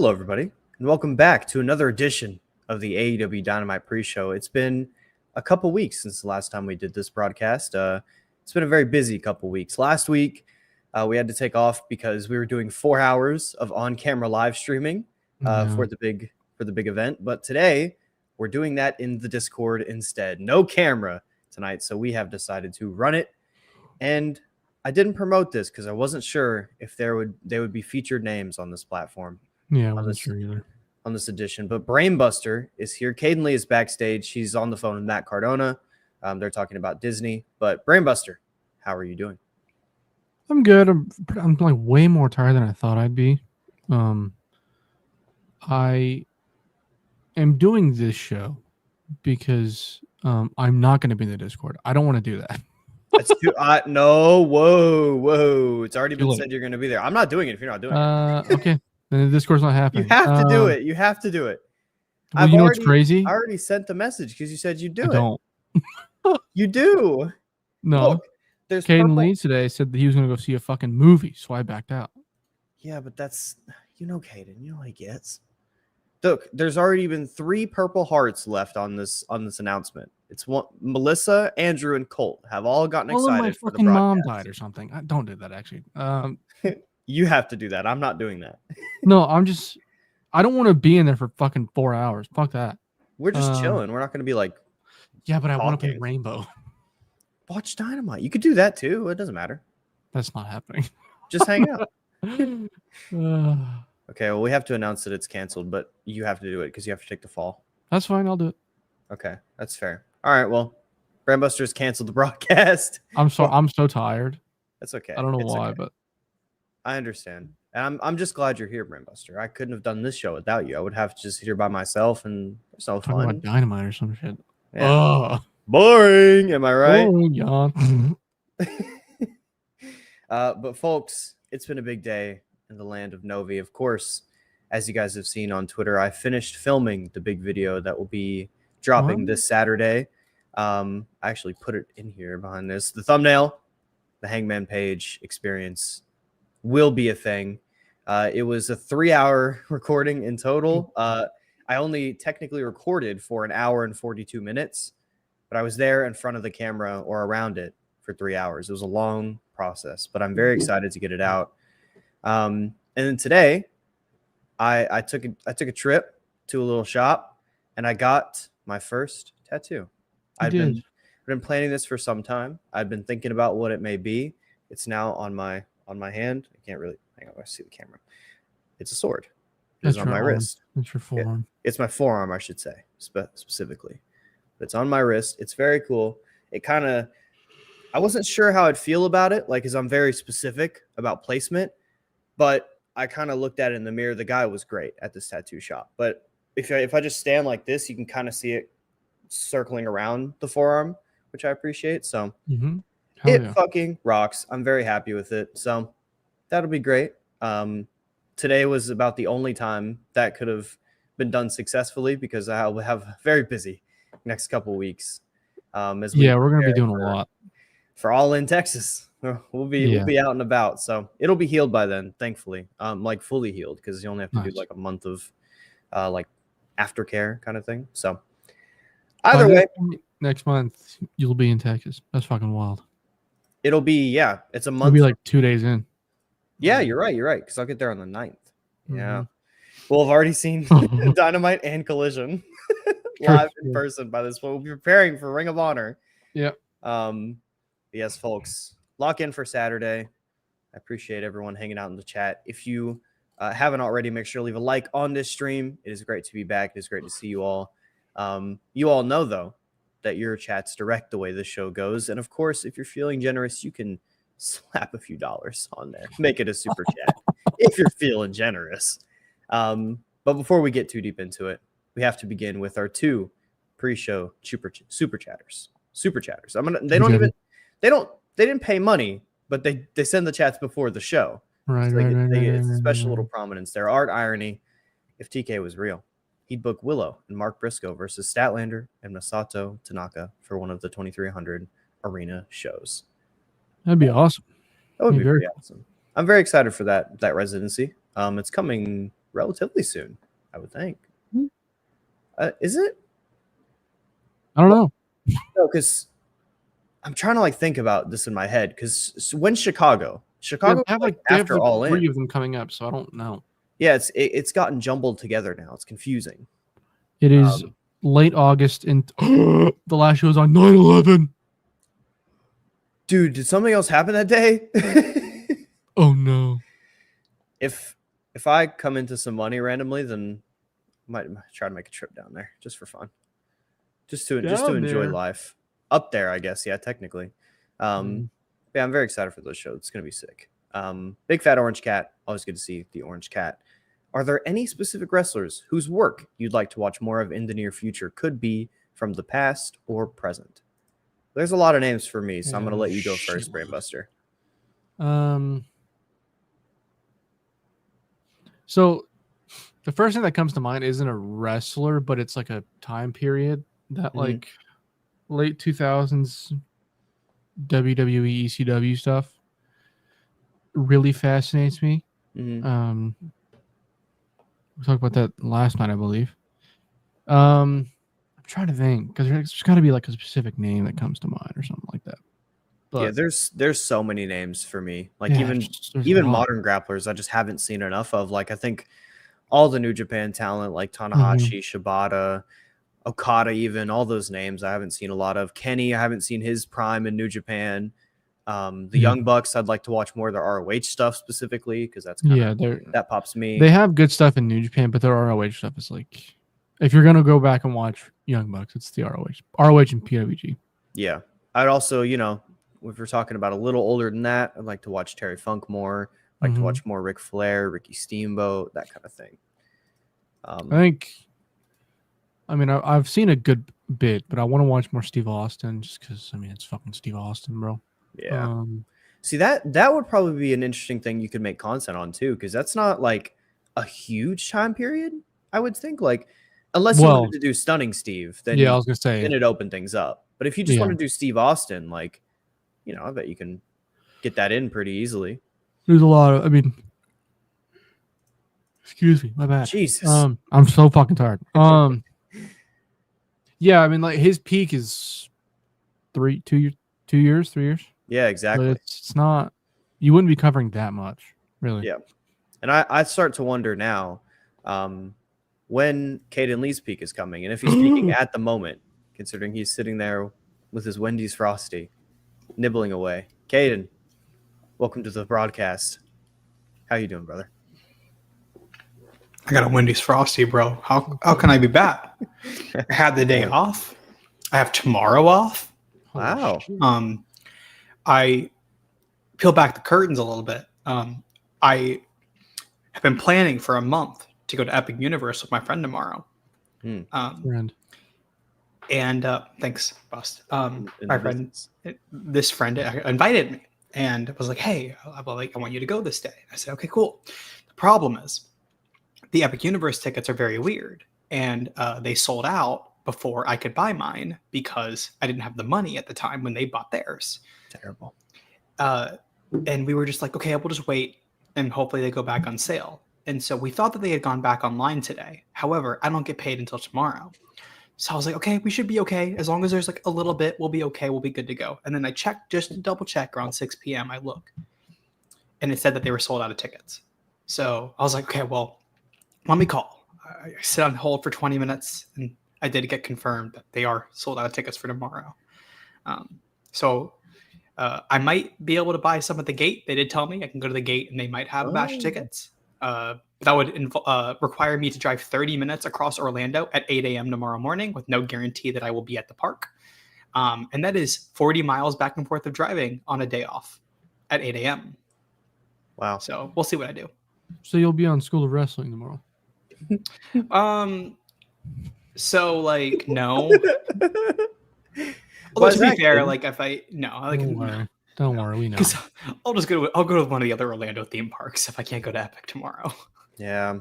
Hello, everybody, and welcome back to another edition of the AEW Dynamite pre-show. It's been a couple weeks since the last time we did this broadcast. It's been a very busy couple weeks. Last week, we had to take off because we were doing 4 hours of on-camera live streaming for the big event. But today, we're doing that in the Discord instead. No camera tonight, so we have decided to run it. And I didn't promote this because I wasn't sure if they would be featured names on this platform. Yeah, I wasn't sure either. On this edition, but Brainbuster is here. Caden Lee is backstage. She's on the phone with Matt Cardona. They're talking about Disney. But Brainbuster, how are you doing? I'm good. I'm like way more tired than I thought I'd be. I am doing this show because I'm not going to be in the Discord. I don't want to do that. That's too. No, whoa! It's already been said you're going to be there. I'm not doing it if you're not doing it. Okay. Then the Discord's not happening. You have to do it. You have to do it. Well, you know what's crazy? I already sent the message because you said you'd do it. Don't. You do. No. Look, there's Caden Lee today said that he was going to go see a fucking movie, so I backed out. Yeah, but that's Caden. You know what he gets. Look, there's already been 3 purple hearts left on this announcement. It's one. Melissa, Andrew, and Colt have all gotten excited. My for fucking the mom died or something. Don't do that. Actually. You have to do that. I'm not doing that. No, I don't want to be in there for fucking 4 hours. Fuck that. We're just chilling. We're not going to be like. Yeah, but I want to play Rainbow. Watch Dynamite. You could do that too. It doesn't matter. That's not happening. Just hang out. Okay, well, we have to announce that it's canceled, but you have to do it because you have to take the fall. That's fine. I'll do it. Okay, that's fair. All right, well, Brandbuster's canceled the broadcast. I'm so tired. That's okay. I don't know why, but I understand. And I'm just glad you're here, Brandbuster. I couldn't have done this show without you. I would have to just sit here by myself, and there's no fun. About Dynamite or some shit. Yeah. Boring. Am I right? Oh, yeah. But folks, it's been a big day in the land of Novi. Of course, as you guys have seen on Twitter, I finished filming the big video that will be dropping this Saturday. I actually put it in here behind this. The thumbnail, the Hangman Page experience will be a thing. It was a 3-hour recording in total. I only technically recorded for 1 hour and 42 minutes, but I was there in front of the camera or around it for 3 hours. It was a long process, but I'm very excited to get it out. And then today, I took a trip to a little shop, and I got my first tattoo. I've been planning this for some time. I've been thinking about what it may be. It's now on my hand. I can't really hang on. I see the camera. It's a sword. It's on my wrist. It's your forearm. It's my forearm, I should say, specifically. But it's on my wrist. It's very cool. I wasn't sure how I'd feel about it, because I'm very specific about placement. But I kind of looked at it in the mirror. The guy was great at this tattoo shop. But if I just stand like this, you can kind of see it circling around the forearm, which I appreciate. So fucking rocks. I'm very happy with it. So that'll be great. Today was about the only time that could have been done successfully because I will have very busy next couple weeks. We're going to be doing a lot for All In Texas. We'll be out and about, so it'll be healed by then, thankfully. Like fully healed because you only have to do like a month of like aftercare kind of thing. So either way, next month you'll be in Texas. That's fucking wild. It'll be it's a month. It'll be like 2 days in. Yeah, you're right. Because I'll get there on the 9th. Yeah. Well, I've already seen Dynamite and Collision live in person by this point. We'll be preparing for Ring of Honor. Yeah. Yes, folks. Lock in for Saturday. I appreciate everyone hanging out in the chat. If you haven't already, make sure to leave a like on this stream. It is great to be back. It is great to see you all. You all know, though, that your chats direct the way this show goes. And, of course, if you're feeling generous, you can slap a few dollars on there. Make it a super chat if you're feeling generous. But before we get too deep into it, we have to begin with our 2 pre-show super chatters. They didn't pay money, but they send the chats before the show. Right, so it's a special little prominence there. Art Irony, if TK was real, he'd book Willow and Mark Briscoe versus Statlander and Masato Tanaka for one of the 2300 arena shows. That'd be awesome. That would be very awesome. I'm very excited for that residency. It's coming relatively soon, I would think. Hmm. Is it? I don't know. No, because I'm trying to like think about this in my head. Because when's Chicago? Chicago, They have after like All 3 In. of them coming up, so I don't know. Yeah, it's gotten jumbled together now. It's confusing. It is late August, and the last show was on 9/11. Dude, did something else happen that day? Oh no! If I come into some money randomly, then I might try to make a trip down there just for fun, just to enjoy life up there. I guess, yeah, technically. Yeah, I'm very excited for those shows. It's gonna be sick. Big fat orange cat. Always good to see the orange cat. Are there any specific wrestlers whose work you'd like to watch more of in the near future? Could be from the past or present. There's a lot of names for me, so I'm gonna let you go first, Brainbuster. So the first thing that comes to mind isn't a wrestler, but it's like a time period that like late 2000s WWE ECW stuff really fascinates me. We talked about that last night, I believe. I'm trying to think because there's got to be like a specific name that comes to mind or something like that. But yeah, there's so many names for me. Like yeah, even modern grapplers I just haven't seen enough of. Like I think all the New Japan talent like Tanahashi, Shibata, Okada, even all those names I haven't seen a lot of. Kenny, I haven't seen his prime in New Japan. The Young Bucks, I'd like to watch more of their ROH stuff specifically because that's kind of that pops me. They have good stuff in New Japan, but their ROH stuff is like, if you're gonna go back and watch Young Bucks, it's the ROH and PWG. Yeah, I'd also, you know, if we're talking about a little older than that, I'd like to watch Terry Funk more. I'd like to watch more Ric Flair, Ricky Steamboat, that kind of thing. I mean, I've seen a good bit, but I want to watch more Steve Austin just because, I mean, it's fucking Steve Austin, bro. Yeah. See, that would probably be an interesting thing you could make content on too, because that's not like a huge time period, I would think. Like, unless you wanted to do Stunning Steve, then I was gonna say then it opened things up. But if you just want to do Steve Austin, like, you know, I bet you can get that in pretty easily. There's a lot of, I mean, excuse me, my bad. Jesus. I'm so fucking tired. Yeah, I mean, like his peak is 3 years. Yeah, exactly. But it's not, you wouldn't be covering that much, really. Yeah. And I start to wonder now when Caden Lee's peak is coming. And if he's peaking at the moment, considering he's sitting there with his Wendy's Frosty, nibbling away. Caden, welcome to the broadcast. How you doing, brother? I got a Wendy's Frosty, bro. How can I be bad? I had the day off. I have tomorrow off. Wow. I peel back the curtains a little bit. I have been planning for a month to go to Epic Universe with my friend tomorrow. And thanks, Bust. My friend, this friend invited me and was like, "Hey, I want you to go this day." I said, "Okay, cool." The problem is, the Epic Universe tickets are very weird, and they sold out before I could buy mine because I didn't have the money at the time when they bought theirs. Terrible. And we were just like, okay, we'll just wait and hopefully they go back on sale. And so we thought that they had gone back online today. However, I don't get paid until tomorrow. So I was like, okay, we should be okay. As long as there's like a little bit, we'll be okay. We'll be good to go. And then I checked just to double check around 6 p.m. I look and it said that they were sold out of tickets. So I was like, okay, well, let me call. I sit on hold for 20 minutes and I did get confirmed that they are sold out of tickets for tomorrow. So I might be able to buy some at the gate. They did tell me I can go to the gate and they might have a batch of tickets. That would require me to drive 30 minutes across Orlando at 8 a.m. tomorrow morning with no guarantee that I will be at the park. And that is 40 miles back and forth of driving on a day off at 8 a.m. Wow. So we'll see what I do. So you'll be on School of Wrestling tomorrow. So like, no. Although to be fair, like if I don't worry, we know. I'll go to one of the other Orlando theme parks if I can't go to Epic tomorrow. Yeah,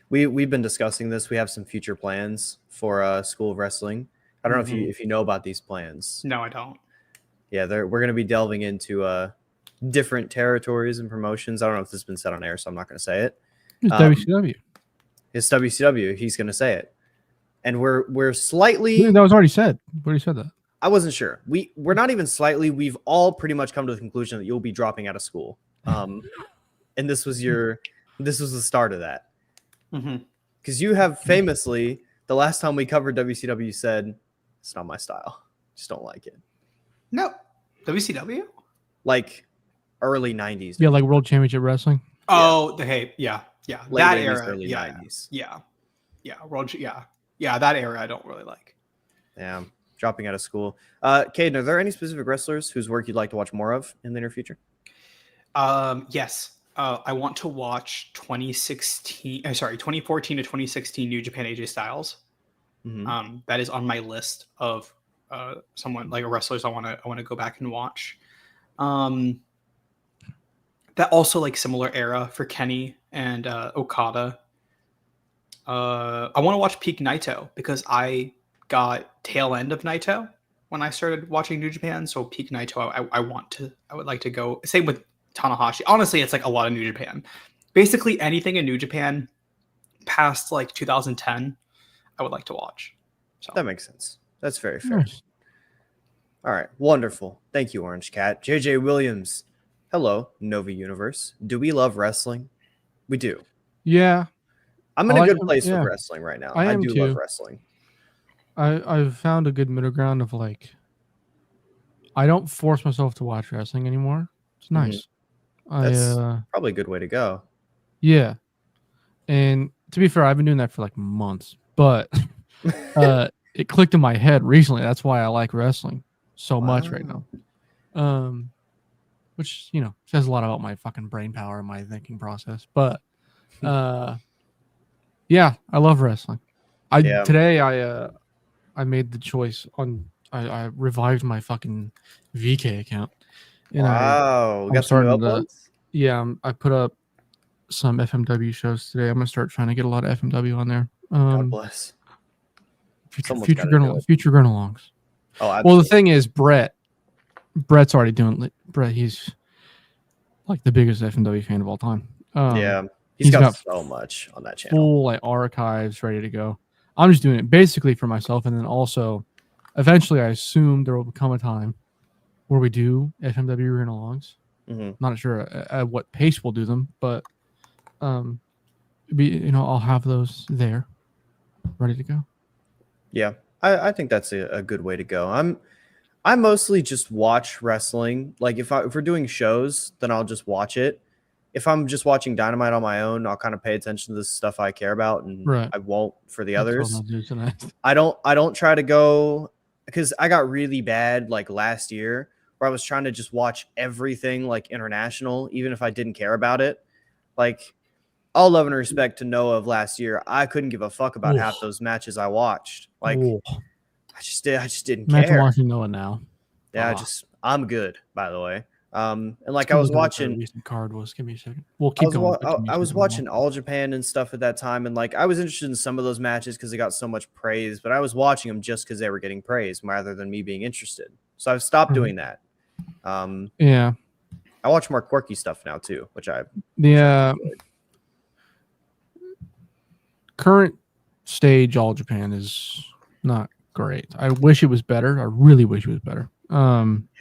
we've been discussing this. We have some future plans for School of Wrestling. I don't know if you know about these plans. No, I don't. Yeah, we're going to be delving into different territories and promotions. I don't know if this has been said on air, so I'm not going to say it. It's WCW. It's WCW. He's going to say it. And we're slightly. That was already said. We already said that. I wasn't sure. We're not even slightly. We've all pretty much come to the conclusion that you'll be dropping out of school. And this was the start of that. Because you have famously, the last time we covered WCW, said it's not my style. Just don't like it. No, WCW. Like early 90s. Yeah, like World Championship Wrestling. Oh, hey, yeah. Late That 80s, era, early 90s. Yeah, that era I don't really like. Yeah, dropping out of school. Caden, are there any specific wrestlers whose work you'd like to watch more of in the near future? Yes. I want to watch 2014 to 2016 New Japan AJ Styles. That is on my list of someone like a wrestlers I want to go back and watch. That also like similar era for Kenny and Okada. I want to watch Peak Naito because I got tail end of Naito when I started watching New Japan. So Peak Naito, I would like to go. Same with Tanahashi. Honestly, it's like a lot of New Japan. Basically anything in New Japan past like 2010, I would like to watch. So that makes sense. That's very fair. Nice. All right, wonderful. Thank you, Orange Cat. JJ Williams. Hello, Novi Universe. Do we love wrestling? We do. Yeah. I'm in a good place with wrestling right now. I do love wrestling. I've found a good middle ground of like, I don't force myself to watch wrestling anymore. It's nice. That's probably a good way to go. Yeah. And to be fair, I've been doing that for like months, but it clicked in my head recently. That's why I like wrestling so much right now. Which, you know, says a lot about my fucking brain power and my thinking process. But yeah, I love wrestling. Today I made the choice on I revived my fucking VK account. And wow, we got some new uploads? I put up some FMW shows today. I'm gonna start trying to get a lot of FMW on there. God bless. Future Grinalongs. Oh, absolutely. Well, the thing is, Brett's already doing it. Brett, he's like the biggest FMW fan of all time. He's got so much on that channel. Full like archives ready to go. I'm just doing it basically for myself, and then also, eventually, I assume there will become a time where we do FMW Grinalongs. Not sure at what pace we'll do them, but I'll have those there, ready to go. Yeah, I think that's a good way to go. I mostly just watch wrestling. Like if we're doing shows, then I'll just watch it. If I'm just watching Dynamite on my own, I'll kind of pay attention to the stuff I care about, and I won't for the others. I don't try to go because I got really bad like last year where I was trying to just watch everything like international, even if I didn't care about it. Like all love and respect to Noah of last year, I couldn't give a fuck about half those matches I watched. Like I just didn't care. Imagine watching Noah now. Yeah, I'm good, by the way. And like I was watching recent card was. Give me a second. We'll keep going. I was watching All Japan and stuff at that time, and like I was interested in some of those matches because they got so much praise, but I was watching them just because they were getting praise rather than me being interested. So I've stopped doing that. Yeah. I watch more quirky stuff now too, which I current stage All Japan is not great. I wish it was better. I really wish it was better.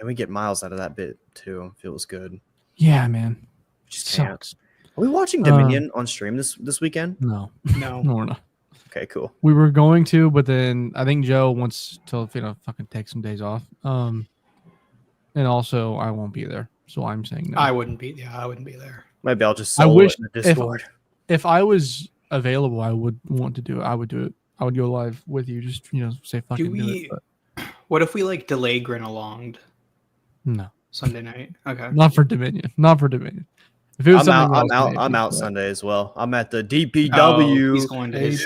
We get miles out of that bit too. Feels good. Yeah, man. Just sucks. Are we watching Dominion on stream this weekend? No, we're not. Okay, cool. We were going to, but then I think Joe wants to fucking take some days off. And also I won't be there, so I'm saying no. I wouldn't be there. Maybe I'll just solo it in the Discord. If I was available, I would want to do it. I would do it. I would go live with you. Just say fucking do it. But. What if we like delay Grin along? No. Sunday night. Okay. Not for Dominion. If it was I'm out Sunday as well. I'm at the DPW. He's going to his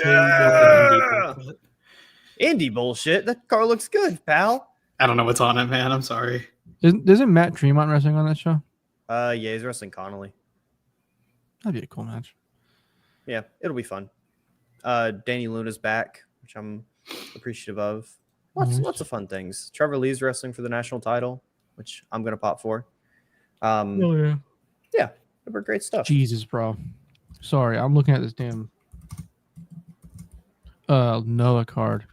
indie bullshit. That car looks good, pal. I don't know what's on it, man. I'm sorry. Isn't Matt Tremont wrestling on that show? Yeah, he's wrestling Connolly. That'd be a cool match. Yeah, it'll be fun. Danny Luna's back, which I'm appreciative of. Lots of fun things. Trevor Lee's wrestling for the national title, which I'm gonna pop for. Yeah, great stuff. Jesus, bro. Sorry, I'm looking at this damn Noah card.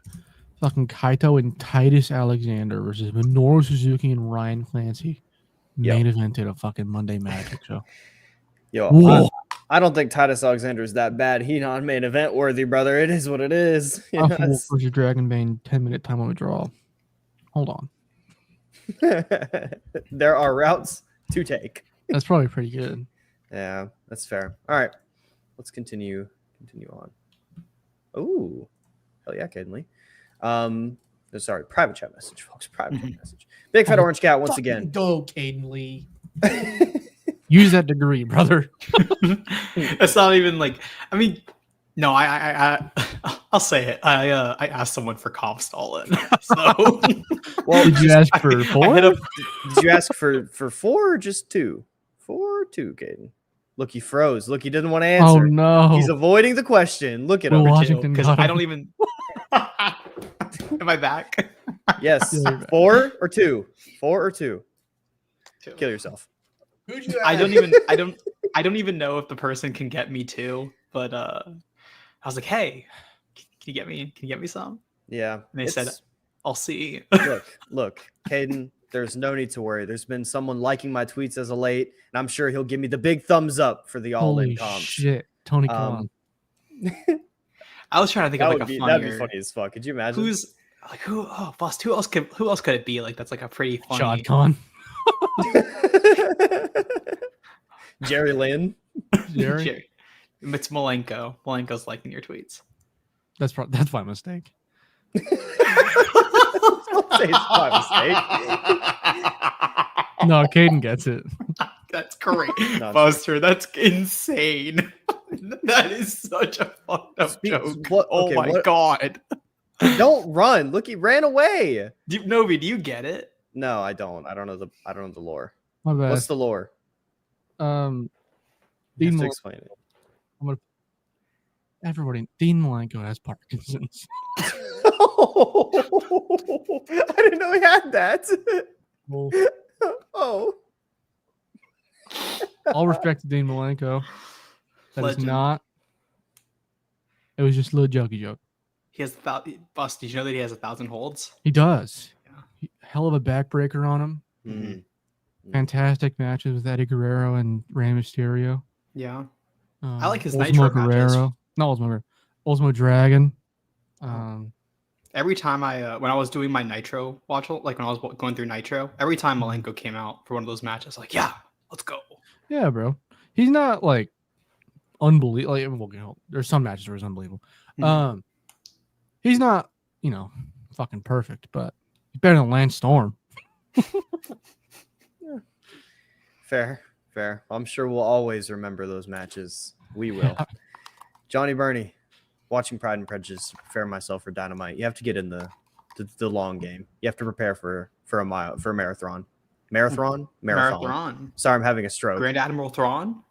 Fucking Kaito and Titus Alexander versus Minoru Suzuki and Ryan Clancy. Main evented a fucking Monday Magic show. Yo, I don't think Titus Alexander is that bad. He not main event worthy, brother. It is what it is. Wolf versus Dragon Bane 10-minute time limit draw. Hold on. There are routes to take. That's probably pretty good. Yeah, that's fair. All right, let's continue on. Oh, hell yeah, Caden Lee. Sorry, private chat message, folks. Private chat message. Big fat orange cat once again. Go, Caden Lee. Use that degree, brother. It's not even like. I mean, no. I'll say it. I asked someone for comps all in. So, well, did you ask for 4? Did you ask for 4 or just 2? 4 or 2, Caden. Look, he froze. Look, he didn't want to answer. Oh no, he's avoiding the question. Look at him. Because I don't even. Am I back? Yes. Yeah, 4 or 2? 4 or 2? 2. Kill yourself. Who'd you I ask? don't even know if the person can get me 2, but I was like, hey, can you get me some? Yeah. And they said, I'll see. look, Caden, there's no need to worry. There's been someone liking my tweets as of late, and I'm sure he'll give me the big thumbs up for the all-in Holy comps. shit, Tony Khan. I was trying to think of like a funnier. That'd be funny as fuck. Could you imagine? Who's like who? Oh, boss. Who else could it be? Like that's like a pretty funny. Shad Khan. Jerry Lynn. Jerry. It's Malenko. Malenko's liking your tweets. That's my mistake. Don't say it's my mistake. No, Caden gets it. That's great, No, Buster. That's insane. That is such a fucked up joke. Oh my god! Don't run. Look, he ran away. Novi, do you get it? No, I don't. I don't know the lore. My bad. What's the lore? Dean You have to Mal- explain it. Everybody, Dean Malenko has Parkinson's. I didn't know he had that. Well, Oh. all respect to Dean Malenko. That is Legend. not. It was just a little jokey joke. He has Bust. Did you know that he has 1,000 holds? He does. Yeah. Hell of a backbreaker on him. Mhm. Fantastic matches with Eddie Guerrero and Rey Mysterio. Yeah. I like his Ultimo Nitro matches. No, Ultimo Dragon. Every time when I was doing my Nitro watch, like when I was going through Nitro, every time Malenko came out for one of those matches, like, yeah, let's go. Yeah, bro. He's not like unbelievable. Like, well, you know, there's some matches where he's unbelievable. Mhm. He's not, fucking perfect, but he's better than Lance Storm. Fair. I'm sure we'll always remember those matches. We will. Johnny Burney, watching Pride and Prejudice to prepare myself for Dynamite. You have to get in the long game. You have to prepare for a marathon. Marathon. Sorry, I'm having a stroke. Grand Admiral Thrawn.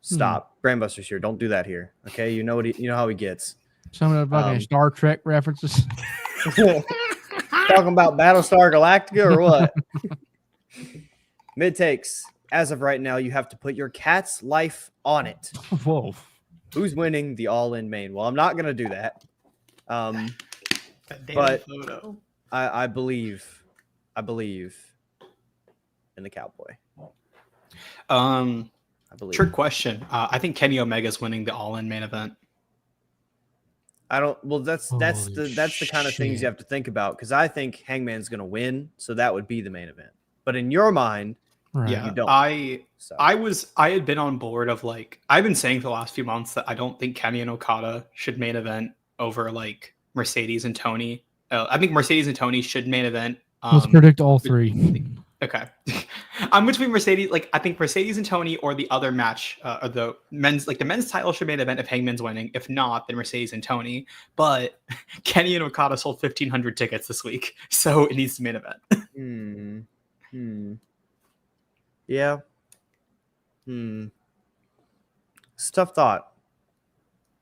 Stop. Brainbuster's here. Don't do that here. Okay, you know how he gets. Some of the fucking Star Trek references. Talking about Battlestar Galactica or what? Mid takes. As of right now, you have to put your cat's life on it. Whoa. Who's winning the all-in main? Well, I'm not going to do that. But photo. I believe in the Cowboy. I believe. Trick question. I think Kenny Omega's winning the all-in main event. I don't. Well, that's Holy the kind of things shit. you have to think about, because I think Hangman's going to win, so that would be the main event. But in your mind, Right. Yeah, you don't. I had been on board of like, I've been saying for the last few months that I don't think Kenny and Okada should main event over like Mercedes and Tony. I think Mercedes and Tony should main event. Let's predict all three. Okay. I'm between Mercedes. Like, I think Mercedes and Tony, or the other match, or the men's title should main event if Hangman's winning. If not, then Mercedes and Tony. But Kenny and Okada sold 1,500 tickets this week, so it needs to main event. Yeah. It's a tough thought.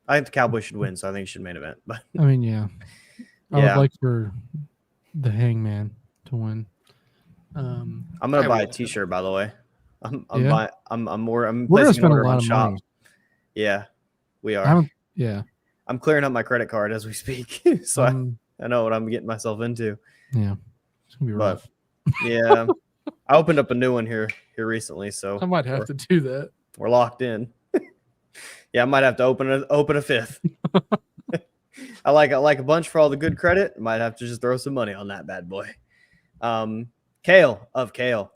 I think the Cowboys should win, so I think it should main event. But I mean, yeah. I Yeah. would like for the Hangman to win. I'm gonna I buy a will. T-shirt, by the way. I'm Yeah? placing We're gonna an spend a order lot on of shop. money. Yeah, we I are. don't. Yeah. I'm clearing up my credit card as we speak, so I know what I'm getting myself into. Yeah, it's gonna be But rough. yeah, I opened up a new one here recently, so I might have to do that. we're locked in. Yeah, I might have to open a fifth. I like a bunch for all the good credit. Might have to just throw some money on that bad boy. Kale of Kale,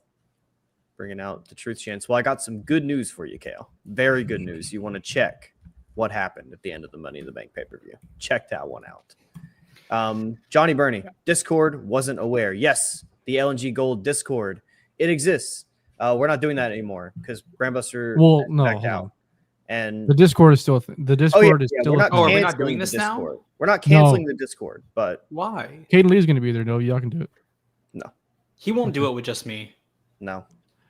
bringing out the truth chance. Well, I got some good news for you, Kale. Very good news. You want to check what happened at the end of the Money in the Bank pay-per-view. Check that one out. Johnny Burney, Discord wasn't aware. Yes, the LNG Gold Discord, it exists. We're not doing that anymore because Brandbuster backed out. And the Discord is still the Discord is still. Are we not doing this now? We're not canceling the Discord, but why? Caden Lee's going to be there. No, y'all can do it. No, he won't do it with just me. No.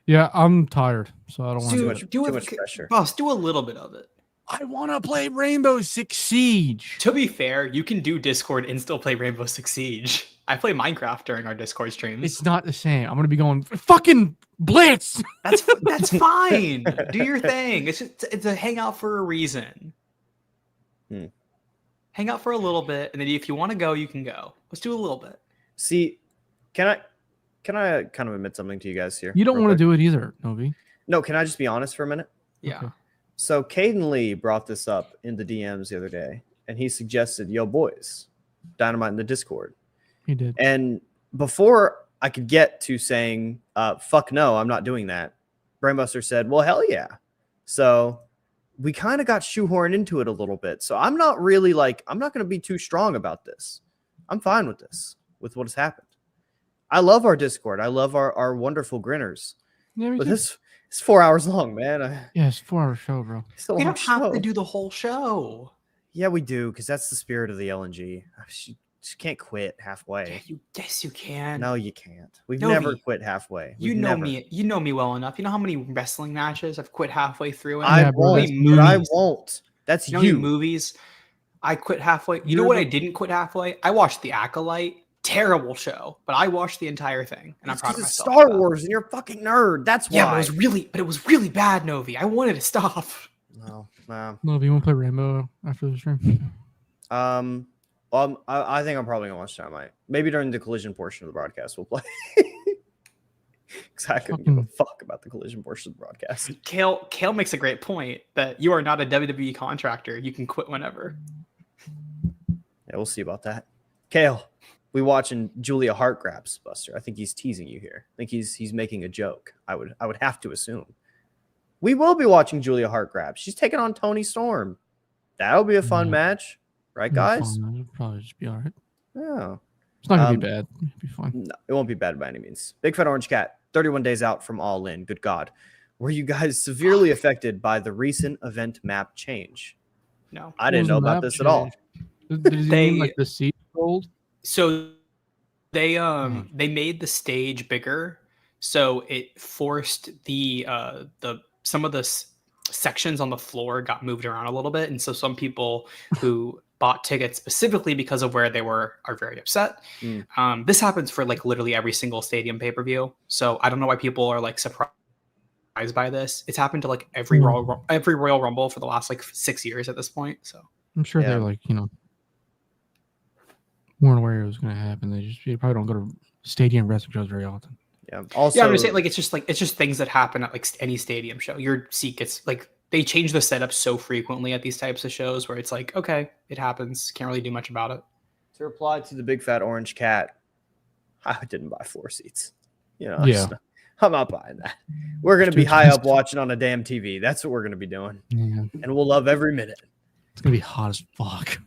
Yeah, I'm tired, so I don't want to do too much pressure. Boss, do a little bit of it. I want to play Rainbow Six Siege. To be fair, you can do Discord and still play Rainbow Six Siege. I play Minecraft during our Discord streams. It's not the same. I'm gonna be going fucking Blitz. That's fine. Do your thing. It's a hangout for a reason. Hang out for a little bit, and then if you want to go, you can go. Let's do a little bit. See, can I kind of admit something to you guys here? You don't want to do it either, Novi. No, can I just be honest for a minute? Yeah. Okay. So Caden Lee brought this up in the DMs the other day, and he suggested, yo, boys, Dynamite in the Discord. He did. And before I could get to saying, fuck no, I'm not doing that, Brainbuster said, well, hell yeah. So we kind of got shoehorned into it a little bit. So I'm not really I'm not going to be too strong about this. I'm fine with this, with what has happened. I love our Discord. I love our wonderful grinners. Yeah, but it's 4 hours long, man. Yeah, it's a 4-hour show, bro. We don't have to do the whole show. Yeah, we do, because that's the spirit of the LNG. She can't quit halfway. Yes, you can. No, you can't. We've never quit halfway. You know me. You know me well enough. You know how many wrestling matches I've quit halfway through? I won't. That's you. Movies. I quit halfway. You know what I didn't quit halfway? I watched The Acolyte. Terrible show, but I watched the entire thing, and I'm proud of myself. It's Star Wars, and you're a fucking nerd. That's why. Yeah, but it was really bad, Novi. I wanted to stop. No. Novi, you want to play Rainbow after the stream? I think I'm probably gonna watch Dynamite. Maybe during the collision portion of the broadcast, we'll play. Because I couldn't give a fuck about the collision portion of the broadcast. Kale makes a great point that you are not a WWE contractor. You can quit whenever. Yeah, we'll see about that. Kale. We watching Julia Hart grabs Buster. I think he's teasing you here. I think he's making a joke. I would have to assume. We will be watching Julia Hart grab. She's taking on Toni Storm. That'll be a fun match, right, guys? It'll probably just be all right. Yeah, it's not gonna be bad. It'll be fine. No, it won't be bad by any means. Big Fat Orange Cat, 31 days out from All In. Good God, were you guys severely affected by the recent event map change? No, I didn't know about this at all. Did you mean like the seed gold? So they made the stage bigger, so it forced the some of the sections on the floor got moved around a little bit, and so some people who bought tickets specifically because of where they were are very upset. This happens for literally every single stadium pay-per-view, so I don't know why people are surprised by this. It's happened to every Royal Rumble for the last 6 years at this point. So I'm sure they're weren't aware it was going to happen. They probably don't go to stadium wrestling shows very often. Yeah. Also, I'm just saying, it's just things that happen at any stadium show. Your seat gets they change the setup so frequently at these types of shows where it's okay, it happens. Can't really do much about it. To reply to the Big Fat Orange Cat, I didn't buy 4 seats. I'm not buying that. We're going to be high up watching on a damn TV. That's what we're going to be doing. Yeah. And we'll love every minute. It's going to be hot as fuck.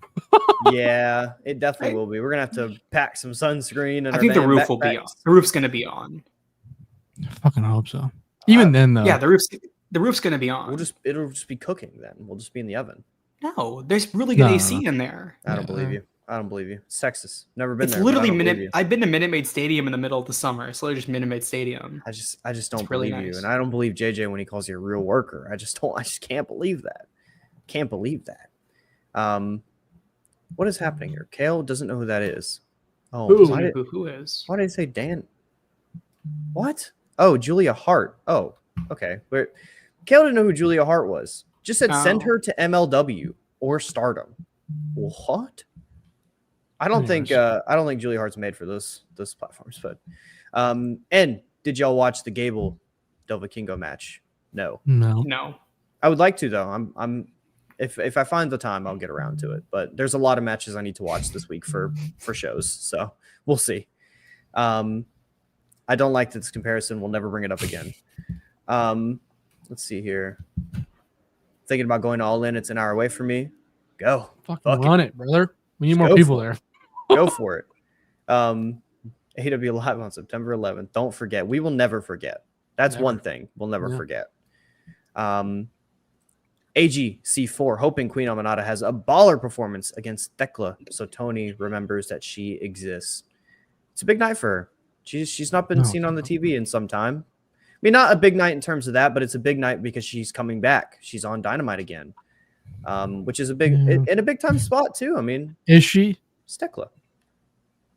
Yeah, it definitely will be. We're gonna have to pack some sunscreen, and I think the roof will be on. The roof's gonna be on. I fucking hope so. Even then, though. Yeah, the roof's gonna be on. It'll just be cooking then. We'll just be in the oven. No, there's really good AC in there. I don't believe you. I don't believe you. It's Texas. Never been there. It's literally I've been to Minute Maid Stadium in the middle of the summer. It's literally just Minute Maid Stadium. I just don't believe you, and I don't believe JJ when he calls you a real worker. I just can't believe that. Can't believe that. What is happening here? Kale doesn't know who that is. Oh, who is? Why did I say Dan? What? Oh, Julia Hart. Oh, okay. Kale didn't know who Julia Hart was. Just said send her to MLW or Stardom. What? I don't think Julia Hart's made for those platforms, but and did y'all watch the Gable Del Vikingo match? No. No. I would like to though. I'm if I find the time, I'll get around to it. But there's a lot of matches I need to watch this week for shows, so we'll see. I don't like this comparison. We'll never bring it up again. Let's see here. Thinking about going all in. It's an hour away from me. Go. Fucking run it, brother. We need more people there. Go for it. AEW Live on September 11th. Don't forget. We will never forget. That's one thing we'll never forget. AGC4 hoping Queen Aminata has a baller performance against Thekla so Tony remembers that she exists. It's a big night for her. She's not been seen on the TV in some time. I mean, not a big night in terms of that, but it's a big night because she's coming back. She's on Dynamite again, which is a big in a big time spot too. I mean, is she? It's Thekla.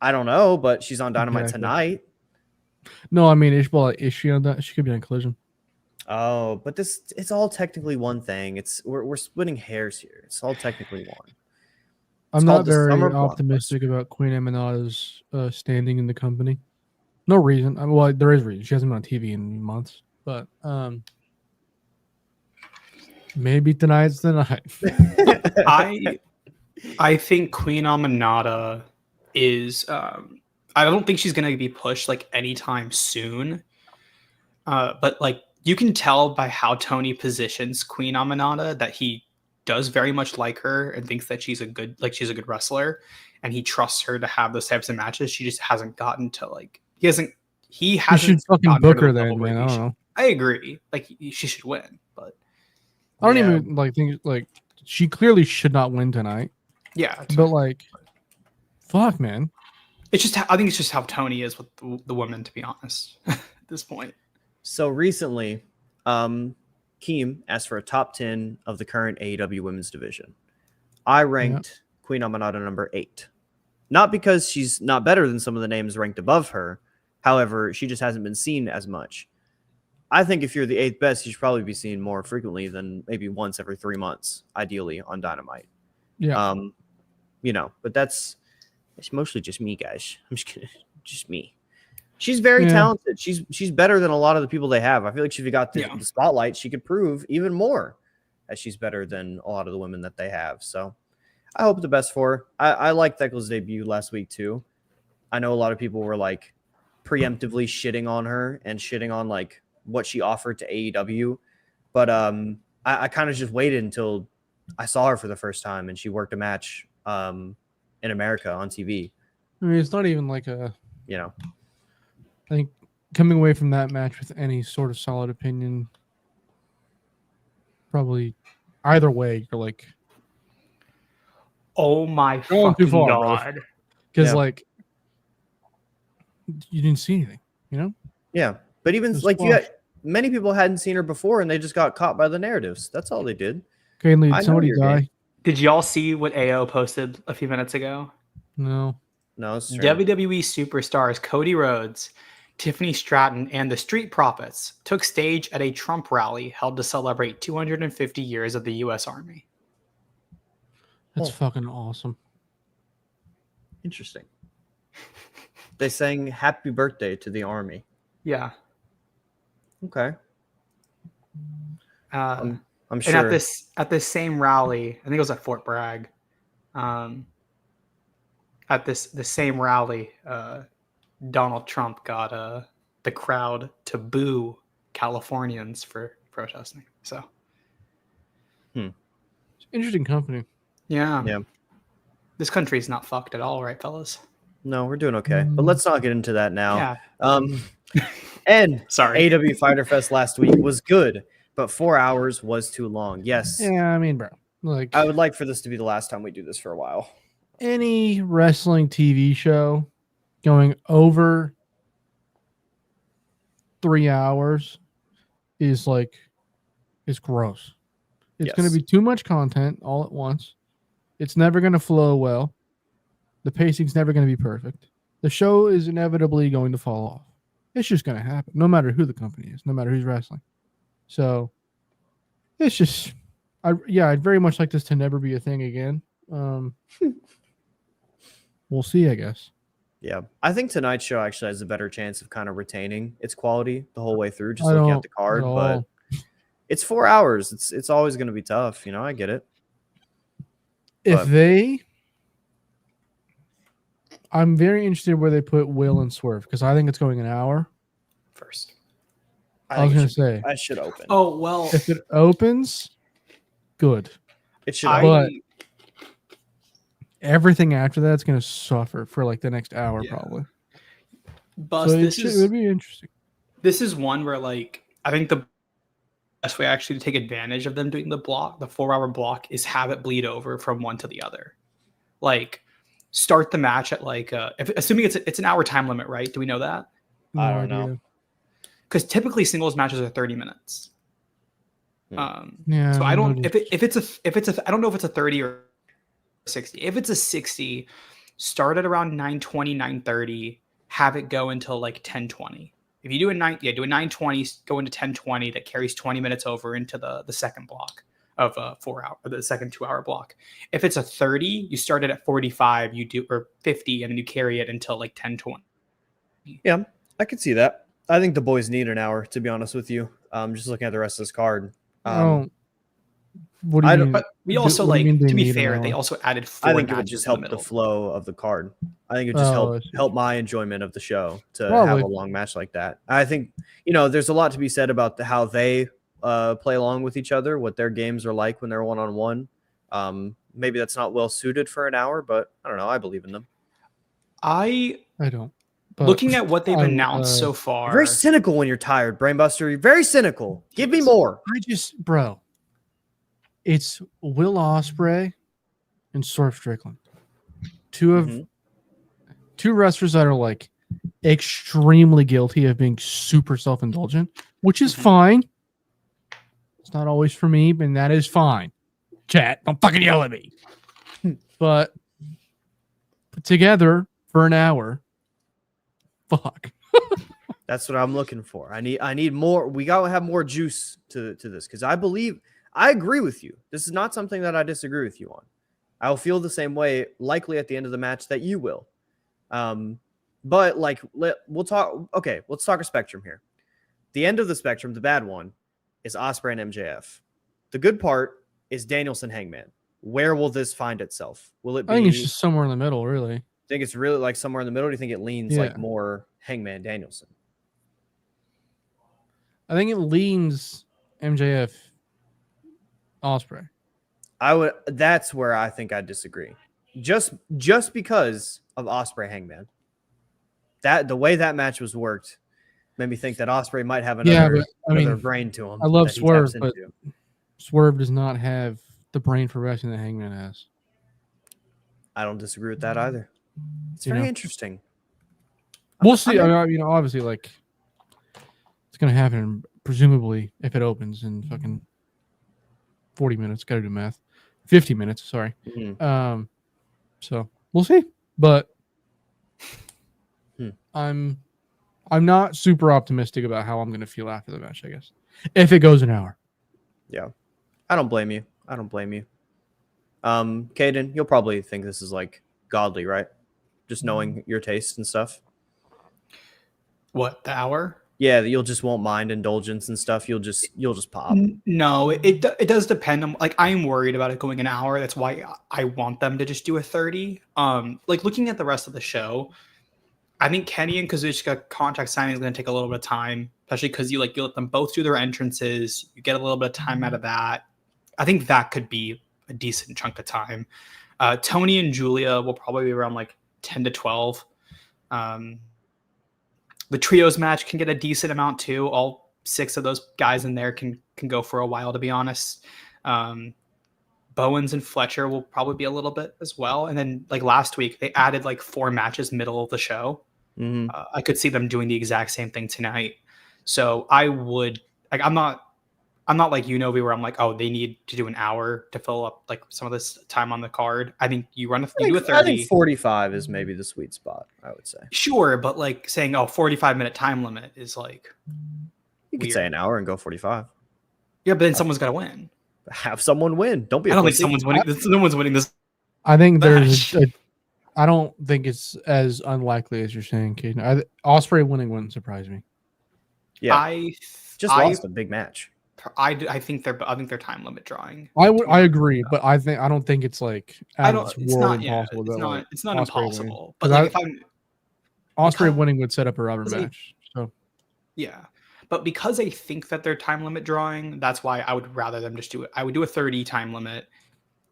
I don't know, but she's on Dynamite tonight. No, I mean, is she on that? She could be on Collision. Oh, but it's all technically one thing. We're splitting hairs here. It's all technically one. I'm not very optimistic about Queen Aminata's standing in the company. No reason. Well, there is reason. She hasn't been on TV in months, but maybe tonight's the night. I think Queen Aminata is. I don't think she's going to be pushed like anytime soon. But like you can tell by how Tony positions Queen Aminata that he does very much like her and thinks that she's a good wrestler, and he trusts her to have those types of matches. She just hasn't gotten to like he hasn't. You should fucking book her then, man. I don't know. I agree. Like she should win, but I don't even like think like she clearly should not win tonight. Yeah, but like, fuck, man. It's just I think it's just how Tony is with the women, to be honest, at this point. So recently, Keem asked for a top 10 of the current AEW women's division. I ranked Queen Aminata number 8. Not because she's not better than some of the names ranked above her. However, she just hasn't been seen as much. I think if you're the 8th best, you should probably be seen more frequently than maybe once every 3 months, ideally on Dynamite. Yeah. But it's mostly just me, guys. I'm just kidding. Just me. She's very talented. She's better than a lot of the people they have. I feel like if she got the spotlight, she could prove even more that she's better than a lot of the women that they have. So I hope the best for her. I liked Thekla's debut last week too. I know a lot of people were like preemptively shitting on her and shitting on like what she offered to AEW. But I kind of just waited until I saw her for the first time and she worked a match in America on TV. I mean, it's not even like I think coming away from that match with any sort of solid opinion, probably either way, you're like, oh my fucking god. Because like you didn't see anything, Yeah. But even like many people hadn't seen her before and they just got caught by the narratives. That's all they did. Okay, did somebody die? Game. Did y'all see what AO posted a few minutes ago? No, it's true. WWE superstars Cody Rhodes, Tiffany Stratton, and the Street Profits took stage at a Trump rally held to celebrate 250 years of the U.S. Army. That's fucking awesome. Interesting. They sang happy birthday to the Army. Yeah. Okay. I'm sure. And at this same rally, I think it was at Fort Bragg. At the same rally, Donald Trump got the crowd to boo Californians for protesting. So, it's interesting company. Yeah. This country is not fucked at all, right, fellas? No, we're doing okay. But let's not get into that now. Yeah. And sorry, AEW Fighter Fest last week was good, but 4 hours was too long. Yes. Yeah, I mean, bro. Like, I would like for this to be the last time we do this for a while. Any wrestling TV show going over 3 hours is gross. It's going to be too much content all at once. It's never going to flow well. The pacing's never going to be perfect. The show is inevitably going to fall off. It's just going to happen, no matter who the company is, no matter who's wrestling. So it's just, I'd very much like this to never be a thing again. We'll see, I guess. Yeah, I think tonight's show actually has a better chance of kind of retaining its quality the whole way through. Just I looking don't at the card, at but all. it's 4 hours. It's always going to be tough. I get it. If But- I'm very interested where they put Will and Swerve because I think it's going an hour. First. I was think it gonna should- say I should open. Oh well, if it opens, good. It should. I open. But- Everything after that's gonna suffer for like the next hour Yeah. probably. Bus, So this it'll be interesting. this is one where like I think the best way actually to take advantage of them doing the 4-hour block, is have it bleed over from one to the other. Like start the match at like assuming it's an hour time limit, right? Do we know that? I don't know. idea. Because typically singles matches are 30 minutes. Hmm. Yeah. So I don't no, if it's a I don't know if it's a 30 or 60. If it's a 60, start at around 9:20, 9:30, have it go until like 10:20. If you do a 9:20, go into 10:20, that carries 20 minutes over into the second block of 4 hour, or the second 2-hour block. If it's a 30, you start it at 45, you do or 50, and then you carry it until like 10:20. Yeah, I could see that. I think the boys need an hour, to be honest with you. Just looking at the rest of this card. oh, what do you I don't- mean? But we Do- also what do you like mean they to be need an fair, hour? they also added 4 I think it would matches just in the help the middle. flow of the card. I think it would just Oh, I see. help my enjoyment of the show to Probably. have a long match like that. I think there's a lot to be said about how they play along with each other, what their games are like when they're one-on-one. Maybe that's not well suited for an hour, but I don't know. I believe in them. I don't. But Looking at what they've I- announced so You're far, very cynical when you're tired, Brainbuster. You're very cynical. Give me more. bro, it's Will Ospreay and Swerve Strickland, Mhm. two wrestlers that are like extremely guilty of being super self-indulgent, which is Mhm. fine. It's not always for me, and that is fine. Chat, don't fucking yell at me. But put together for an hour, fuck. That's what I'm looking for. I need more. We gotta have more juice to this because I agree with you. This is not something that I disagree with you on. I'll feel the same way likely at the end of the match that you will. But like we'll talk. Okay, let's talk a spectrum here. The end of the spectrum, the bad one, is Ospreay and MJF. The good part is Danielson Hangman. Where will this find itself? Will it be? I think it's just somewhere in the middle, really. Think it's really like somewhere in the middle? Or do you think it leans like Yeah. more Hangman Danielson? I think it leans MJF Ospreay. That's where I think I disagree. Just because of Ospreay Hangman. That the way that match was worked made me think that Ospreay might have another brain to him. I love that he Swerve, taps but into. Swerve does not have the brain for wrestling that Hangman has. I don't disagree with that either. It's You very know? interesting. We'll see. I mean, obviously, like it's gonna happen. Presumably, if it opens in fucking 40 minutes, gotta do math. 50 minutes, sorry. Mhm. So we'll see. But Hmm. I'm not super optimistic about how I'm gonna feel after the match. I guess if it goes an hour. Yeah. I don't blame you. Caden, you'll probably think this is like godly, right? Just knowing your taste and stuff. what, the hour? Yeah, you'll just won't mind indulgence and stuff. You'll just pop. No, it does depend on, like, I am worried about it going an hour. That's why I want them to just do a 30. Like looking at the rest of the show, I think Kenny and Kazuchika contract signing is going to take a little bit of time, especially because you let them both do their entrances. You get a little bit of time out of that. I think that could be a decent chunk of time. Tony and Julia will probably be around like 10 to 12. The trios match can get a decent amount too. All 6 of those guys in there can go for a while, to be honest. Bowens and Fletcher will probably be a little bit as well. And then like last week, they added like 4 matches middle of the show. Mm-hmm. I could see them doing the exact same thing tonight. So I would like, I'm not like Novi where I'm like, oh, they need to do an hour to fill up like some of this time on the card. I think you do a 30. I think 45 is maybe the sweet spot, I would say. Sure, but like saying, 45-minute time limit is like, You could weird. say an hour and go 45. Yeah, but then someone's got to win. Have someone win. Don't be I a don't think pussy. someone's winning. No one's winning this. I think match. I don't think it's as unlikely as you're saying, Caden. Ospreay winning wouldn't surprise me. Yeah, I lost a big match. I think they're time limit drawing. I agree, but I don't think it's like out of this It's world not. Yeah, impossible that like it's not Ospreay impossible. But But like if I'm Ospreay winning would set up a rubber because match. So yeah, but because I think that they're time limit drawing, that's why I would rather them just do it. I would do a 30 time limit,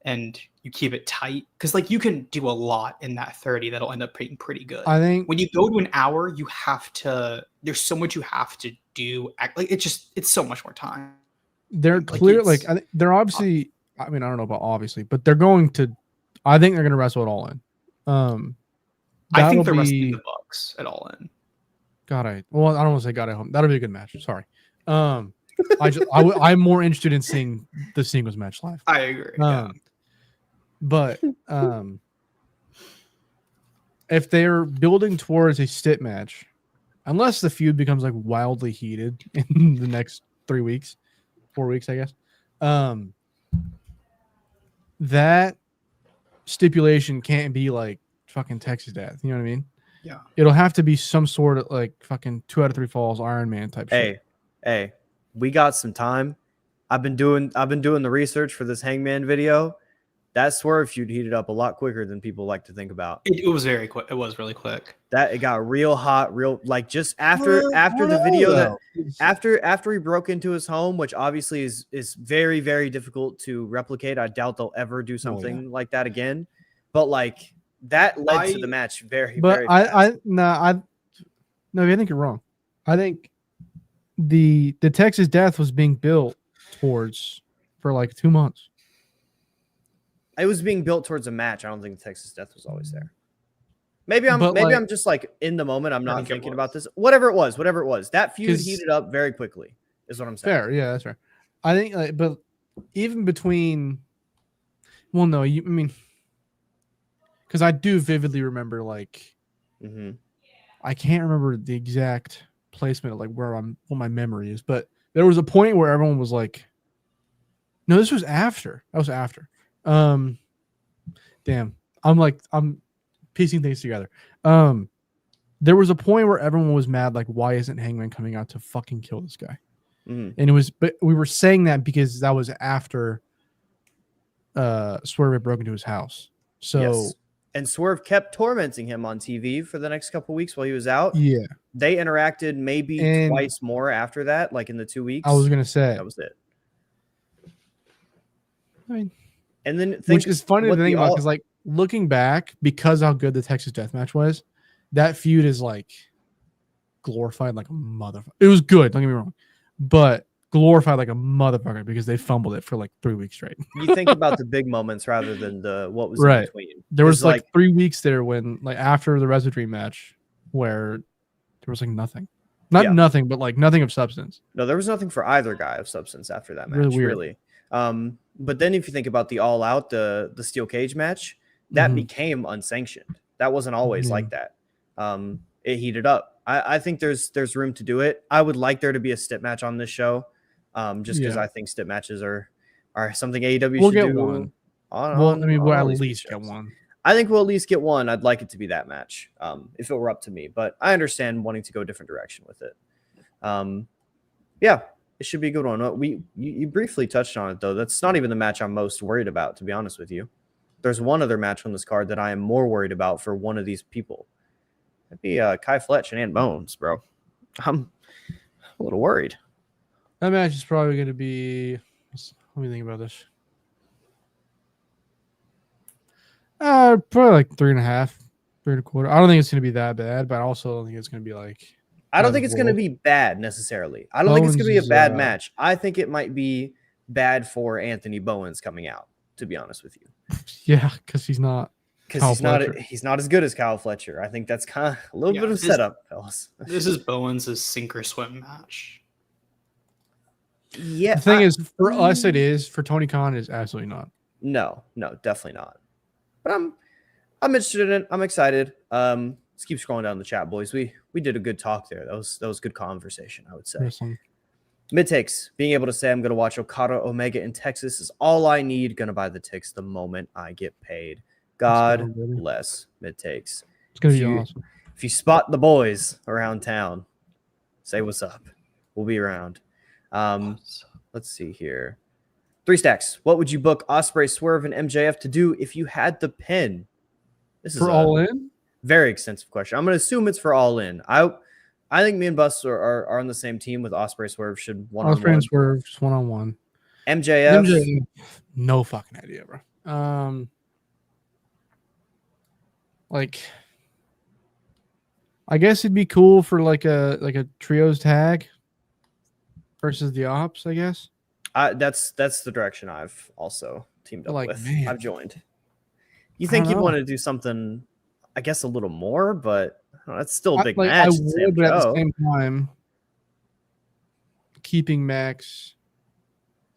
and you keep it tight because like you can do a lot in that 30 that'll end up being pretty good. I think when you go to an hour, you have to. There's so much you have to do. Like it's so much more time. They're clear. Like they're obviously. I mean, I don't know about obviously, but they're going to. I think they're going to wrestle it all in. I think they're wrestling the Bucks at All In. I don't want to say God, I hope that'll be a good match. Sorry. I'm more interested in seeing the singles match live. I agree. But if they're building towards a stick match, unless the feud becomes like wildly heated in the next 4 weeks, I guess, that stipulation can't be like fucking Texas Death. You know what I mean? Yeah. It'll have to be some sort of like fucking 2 out of 3 falls Iron Man type shit. Hey, we got some time. I've been doing the research for this Hangman video. That Swerve feud heated up a lot quicker than people like to think about. It was very quick. It was really quick. It got real hot, like just after the video after he broke into his home, which obviously is very, very difficult to replicate. I doubt they'll ever do something like that again. But like that led to the match very, very fast. I think you're wrong. I think the Texas Death was being built towards for like 2 months. It was being built towards a match. I don't think the Texas Death was always there. Maybe I'm just like in the moment. I'm not thinking about this. Whatever it was, that feud heated up very quickly. Is what I'm saying. Fair, yeah, that's fair. I think, but even between, well, no, I mean, because I do vividly remember, like, I can't remember the exact placement of like what my memory is, but there was a point where everyone was like, "No, this was after." That was after. Damn, I'm piecing things together. There was a point where everyone was mad, like, why isn't Hangman coming out to fucking kill this guy? And but we were saying that because that was after Swerve had broken into his house. So yes. And Swerve kept tormenting him on TV for the next couple weeks while he was out. Yeah, they interacted maybe twice more after that, like in the 2 weeks. I was gonna say that was it. I mean, and then which is funny to think about because, like, looking back, because how good the Texas Death match was, that feud is like glorified like a motherfucker. It was good, don't get me wrong, but glorified like a motherfucker because they fumbled it for like 3 weeks straight. You think about the big moments rather than what was right. in between. There was like 3 weeks there when, like, after the Wrestle Dream match, where there was like nothing. Nothing, but like nothing of substance. No, there was nothing for either guy of substance after that match, really. But then if you think about the All Out, the steel cage match, that became unsanctioned. That wasn't always like that. It heated up. I think there's room to do it. I would like there to be a stip match on this show, just because I think stip matches are something AEW should do. One. We'll at least get one. I think we'll at least get one. I'd like it to be that match, if it were up to me. But I understand wanting to go a different direction with it. Yeah. It should be a good one. You briefly touched on it, though. That's not even the match I'm most worried about, to be honest with you. There's one other match on this card that I am more worried about for one of these people. That'd be Kai Fletch and Ant Bones, bro. I'm a little worried. That match is probably going to be... Let me think about this. Probably like 3.5, 3.25. I don't think it's going to be that bad, but I also don't think it's going to be like... I don't think it's going to be bad necessarily. I don't think it's going to be a bad match. I think it might be bad for Anthony Bowens coming out, to be honest with you. Yeah, because he's not as good as Kyle Fletcher. I think that's kind of a little bit of setup, fellas. This is Bowens' sink or swim match. Yeah. The thing is, for us, it is. For Tony Khan, it's absolutely not. No, definitely not. But I'm interested in it. I'm excited. Let's keep scrolling down the chat, boys. We did a good talk there. That was good conversation, I would say. Mid takes, being able to say I'm going to watch Okada Omega in Texas is all I need. Going to buy the tickets the moment I get paid. God baby. bless mid takes. It's gonna If be you- awesome. If you spot the boys around town, say what's up. We'll be around. Let's see here. 3 stacks. What would you book Ospreay, Swerve, and MJF to do if you had the pin? This is For All In? very extensive question. I'm going to assume it's for All In. I think me and Bus are on the same team with Ospreay, Swerve should Ospreay one-on-one. and Swerve, just one-on-one. MJF. No fucking idea, bro. Like, I guess it'd be cool for like a trios tag versus the Ops, I guess. That's the direction I've also teamed up Like, with. man. I've joined. You I think don't you'd know. want to do something, I guess, a little more, but I don't know, that's still a big I match. It's would, Sam but at the Joe. same time, keeping Max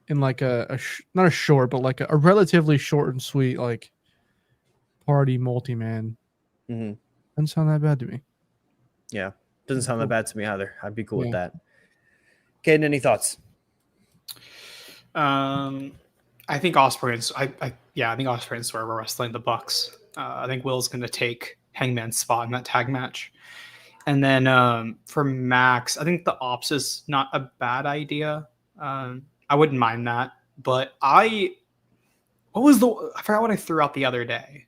in like not a short, but like a relatively short and sweet like party multi-man. Mhm. Doesn't sound that bad to me. Yeah, doesn't sound that Cool. bad to me either. I'd be cool with Yeah. that. Caden, any thoughts? I think Ospreay I think Ospreay and Swerve are wrestling the Bucks. I think Will's going to take Hangman's spot in that tag match. And then for Max, I think the Ops is not a bad idea. I wouldn't mind that. But I forgot what I threw out the other day.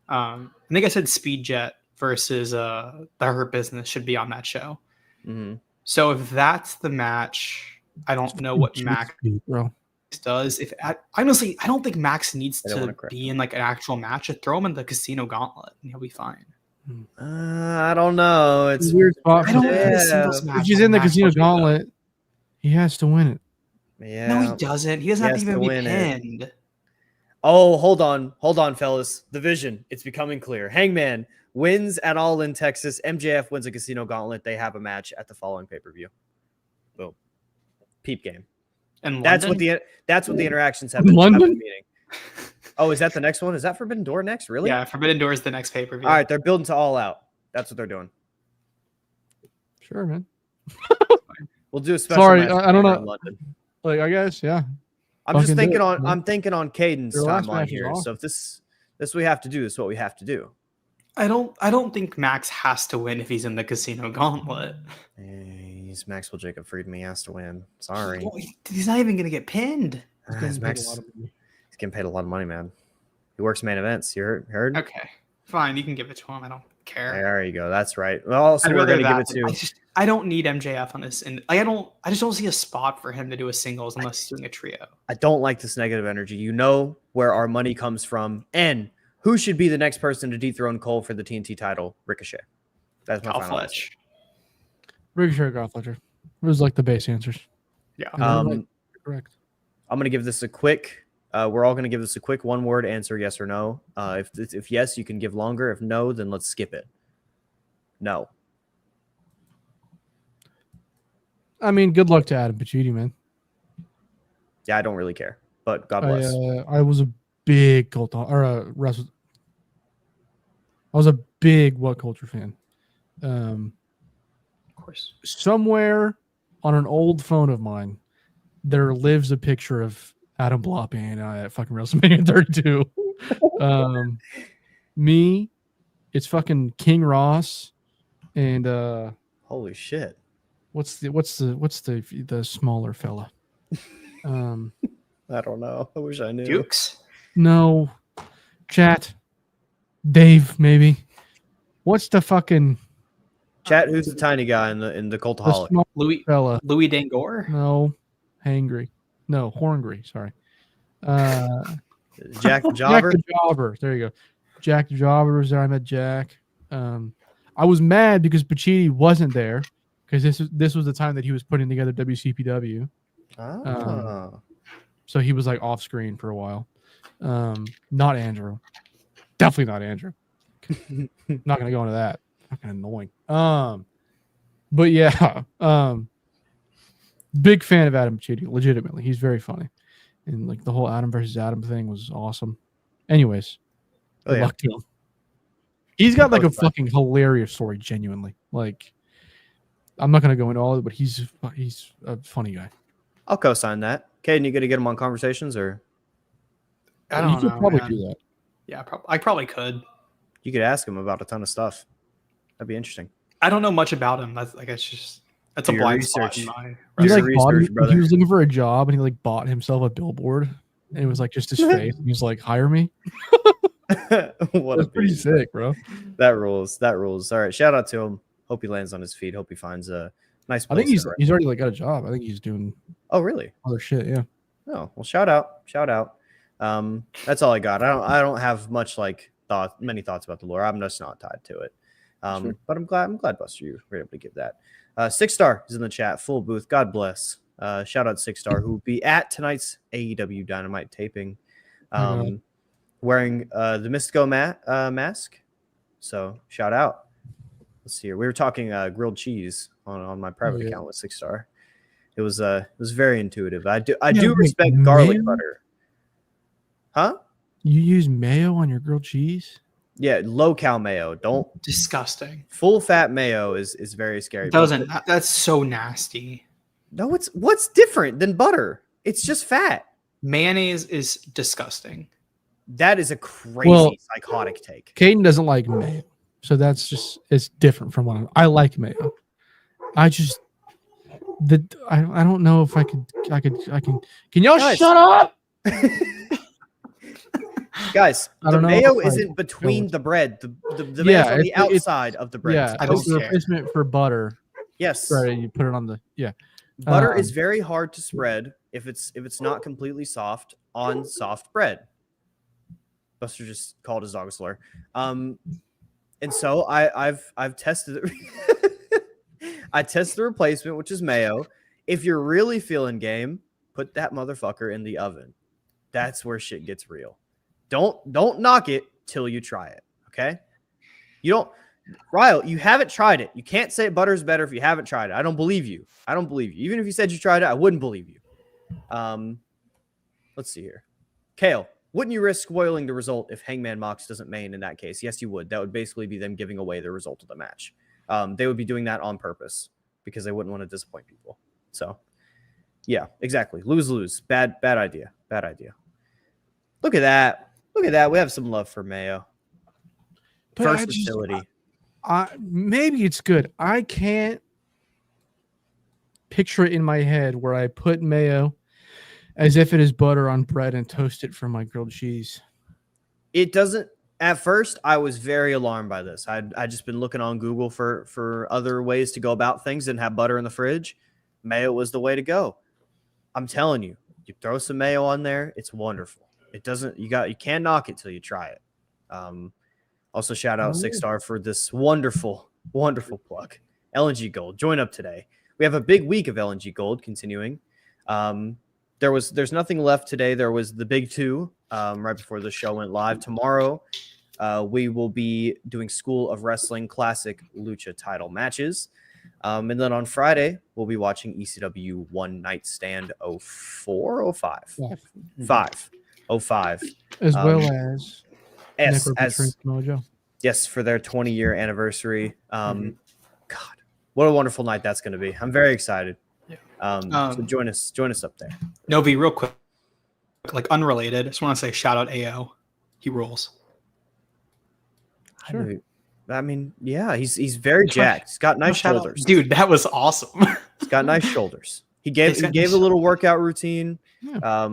I think I said Speed Jet versus the Hurt Business should be on that show. Mm-hmm. So if that's the match, I don't know what Max bro. does. Honestly, I don't think Max needs I don't wanna to correct be in like an actual match. Just throw him in the Casino Gauntlet and he'll be fine. I don't know. It's Weird spot. I don't for want that. a singles match. If he's on in the Max Casino Lucha, though. Gauntlet, he has to win it. Yeah. No, he doesn't. He doesn't He have to has to even be win it. pinned. Oh, hold on, fellas. The vision. It's becoming clear. Hangman wins at All in Texas. MJF wins a Casino Gauntlet. They have a match at the following pay-per-view. Boom. Peep game. And That's what the interactions have been London? meaning. Oh, is that the next one? Is that Forbidden Door next? Really? Yeah, Forbidden Door is the next pay per view. All right, they're building to All Out. That's what they're doing. Sure, man. We'll do a special. Sorry, match I don't in know. London. Like, I guess, yeah. I'm just Fucking do thinking it, on. man. I'm thinking on Caden's Your last timeline match is here. awesome. So if this we have to do, this is what we have to do. I don't think Max has to win if he's in the Casino Gauntlet. He's Maxwell Jacob Friedman. He has to win. Sorry, He's not even gonna get pinned. He's He's getting paid a Max. lot of money. He's getting paid a lot of money, man. He works main events. You heard? Okay, fine. You can give it to him. I don't care. There you go. That's right. Well, also I'd we're rather gonna give that. it to. I don't need MJF on this, and I just don't see a spot for him to do a singles unless he's doing a trio. I don't like this negative energy. You know where our money comes from, and who should be the next person to dethrone Cole for the TNT title? Ricochet. That's my Cal final answer. Fletch. Ricochet, Golf Fletcher. It was like the base answers. Yeah. And they're correct. I'm gonna give this a quick. We're all gonna give this a quick one-word answer: yes or no. If yes, you can give longer. If no, then let's skip it. No. I mean, good luck to Adam Pacitti, man. Yeah, I don't really care. But God bless. I was a big cult or a wrestle. I was a big What Culture fan. Of course. Somewhere on an old phone of mine, there lives a picture of Adam Bloppy and I at fucking WrestleMania 32. Me, it's fucking King Ross, and Holy shit. what's the smaller fella? I don't know. I wish I knew. Dukes. No, chat. Dave, maybe. What's the fucking Chat, who's the tiny guy in the the Cultaholic? small Louis fella? Louis Dangor. No, hangry. No, horngry. Sorry. Jack the Jack Jobber? the Jobber. There you go. Jack the Jobber was there. I met Jack. I was mad because Pacitti wasn't there because this was the time that he was putting together WCPW. Oh. So he was like off screen for a while. Not Andrew. Definitely not Andrew. Not gonna go into that. Fucking annoying. But yeah. Big fan of Adam Pacitti. Legitimately, he's very funny, and like the whole Adam versus Adam thing was awesome. Anyways, good luck to him. He's got like a fucking hilarious story. Genuinely, like I'm not gonna go into all of it, but he's a funny guy. I'll co-sign that. Caden, you gonna get him on conversations or? I don't you know. could probably man. do that. Yeah, I probably could. You could ask him about a ton of stuff. That'd be interesting. I don't know much about him. That's like that's Do a your blind spot research. in my. He Do like your bought. research, He brother. was looking for a job, and he like bought himself a billboard, and it was like just his face. And he was like, "Hire me." What That's a pretty beast. sick, bro. That rules. That rules. All right. Shout out to him. Hope he lands on his feet. Hope he finds a nice I place. think to he's already like got a job. I think he's doing Oh, really? other shit. Yeah. Oh, well, shout out. Shout out. That's all I got. I don't have much many thoughts about the lore. I'm just not tied to it. Sure. But I'm glad Buster, you were able to give that. 6-star is in the chat, full booth. God bless. Shout out 6-star, who will be at tonight's AEW Dynamite taping, wearing the Mystico mask. So shout out. Let's see here. We were talking grilled cheese on my private account with 6-star. It was very intuitive. I do respect garlic butter. Huh? You use mayo on your grilled cheese? Yeah, low cal mayo. Don't Disgusting. full fat mayo is very scary. That's so nasty. No, what's different than butter? It's just fat. Mayonnaise is disgusting. That is a crazy psychotic take. Caden doesn't like mayo, so it's different from what I like mayo. I don't know if I can. Can y'all shut up? Guys, the mayo isn't between the bread. The mayo's on the outside of the bread. Yeah, it's a replacement for butter. Yes. Right, you put it on the Butter is very hard to spread if it's not completely soft on soft bread. Buster just called his dog a slur. And so I've tested it. I tested the replacement, which is mayo. If you're really feeling game, put that motherfucker in the oven. That's where shit gets real. Don't knock it till you try it. Okay? Ryle, you haven't tried it. You can't say butter's better if you haven't tried it. I don't believe you. Even if you said you tried it, I wouldn't believe you. Let's see here. Kale, wouldn't you risk spoiling the result if Hangman Mox doesn't main in that case? Yes, you would. That would basically be them giving away the result of the match. They would be doing that on purpose because they wouldn't want to disappoint people. So, yeah, exactly. Lose. Bad idea. Bad idea. Look at that. We have some love for mayo. But First facility. Maybe it's good. I can't picture it in my head where I put mayo as if it is butter on bread and toast it for my grilled cheese. It doesn't. At first, I was very alarmed by this. I'd just been looking on Google for other ways to go about things. Didn't have butter in the fridge. Mayo was the way to go. I'm telling you, you throw some mayo on there, it's wonderful. It doesn't. You can't knock it till you try it. Also, shout out 6-star for this wonderful plug. LNG Gold, join up today. We have a big week of LNG Gold continuing. There's nothing left today. There was the big two right before the show went live. Tomorrow, we will be doing School of Wrestling Classic Lucha title matches. And then on Friday, we'll be watching ECW One Night Stand 04, 05? 05. As well as Mojo. Yes, for their 20-year anniversary. God, what a wonderful night that's going to be. I'm very excited. So join us up there. Novi, real quick, like unrelated. I just want to say shout out AO. He rules. Sure. I mean, yeah, he's very jacked. He's got nice shoulders. Dude, that was awesome. He's got nice shoulders. He gave a little workout routine. Yeah.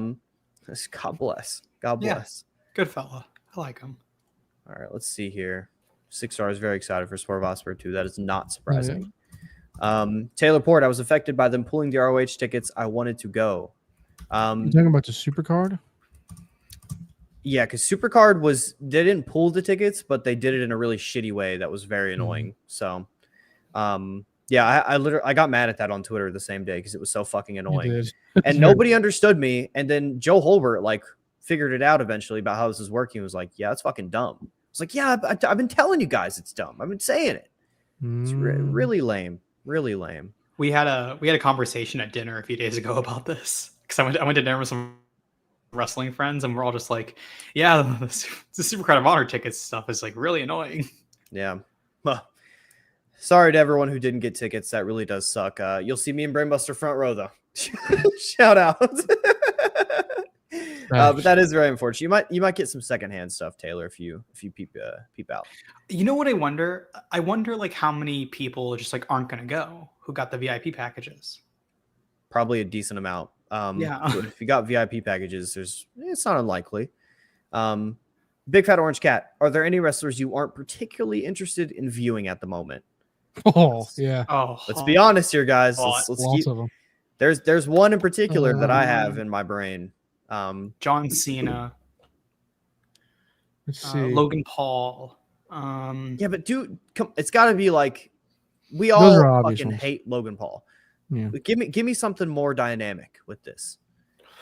God bless. God bless. Yeah. Good fella. I like him. All right, let's see here. 6-star is very excited for Swerve Osprey 2. That is not surprising. Taylor Port, I was affected by them pulling the ROH tickets. I wanted to go. You talking about the Supercard? Yeah, because Supercard they didn't pull the tickets, but they did it in a really shitty way that was very annoying. So, yeah, I got mad at that on Twitter the same day because it was so fucking annoying. And nobody understood me. And then Joe Holbert figured it out eventually about how this is working. He was like, yeah, it's fucking dumb. It's like, yeah, I've been telling you guys it's dumb. I've been saying it. It's really lame. Really lame. We had a conversation at dinner a few days ago about this because I went to dinner with some wrestling friends and we're all just like, yeah, the Supercard of Honor tickets stuff is really annoying. Yeah. Well, sorry to everyone who didn't get tickets. That really does suck. You'll see me and Brainbuster front row though. Shout out. But that is very unfortunate. You might get some secondhand stuff, Taylor, if you peep out. You know what I wonder? I wonder like how many people just like aren't going to go who got the VIP packages. Probably a decent amount. Yeah. If you got VIP packages, it's not unlikely. Big Fat Orange Cat, are there any wrestlers you aren't particularly interested in viewing at the moment? Oh, yeah. Oh, Let's be honest here, guys. Let's Lots keep. of them. There's one in particular that I have in my brain. John Cena, Let's see. Logan Paul. Yeah, but dude, it's got to be like we Those all are obvious fucking ones. hate Logan Paul. Yeah. But give me something more dynamic with this,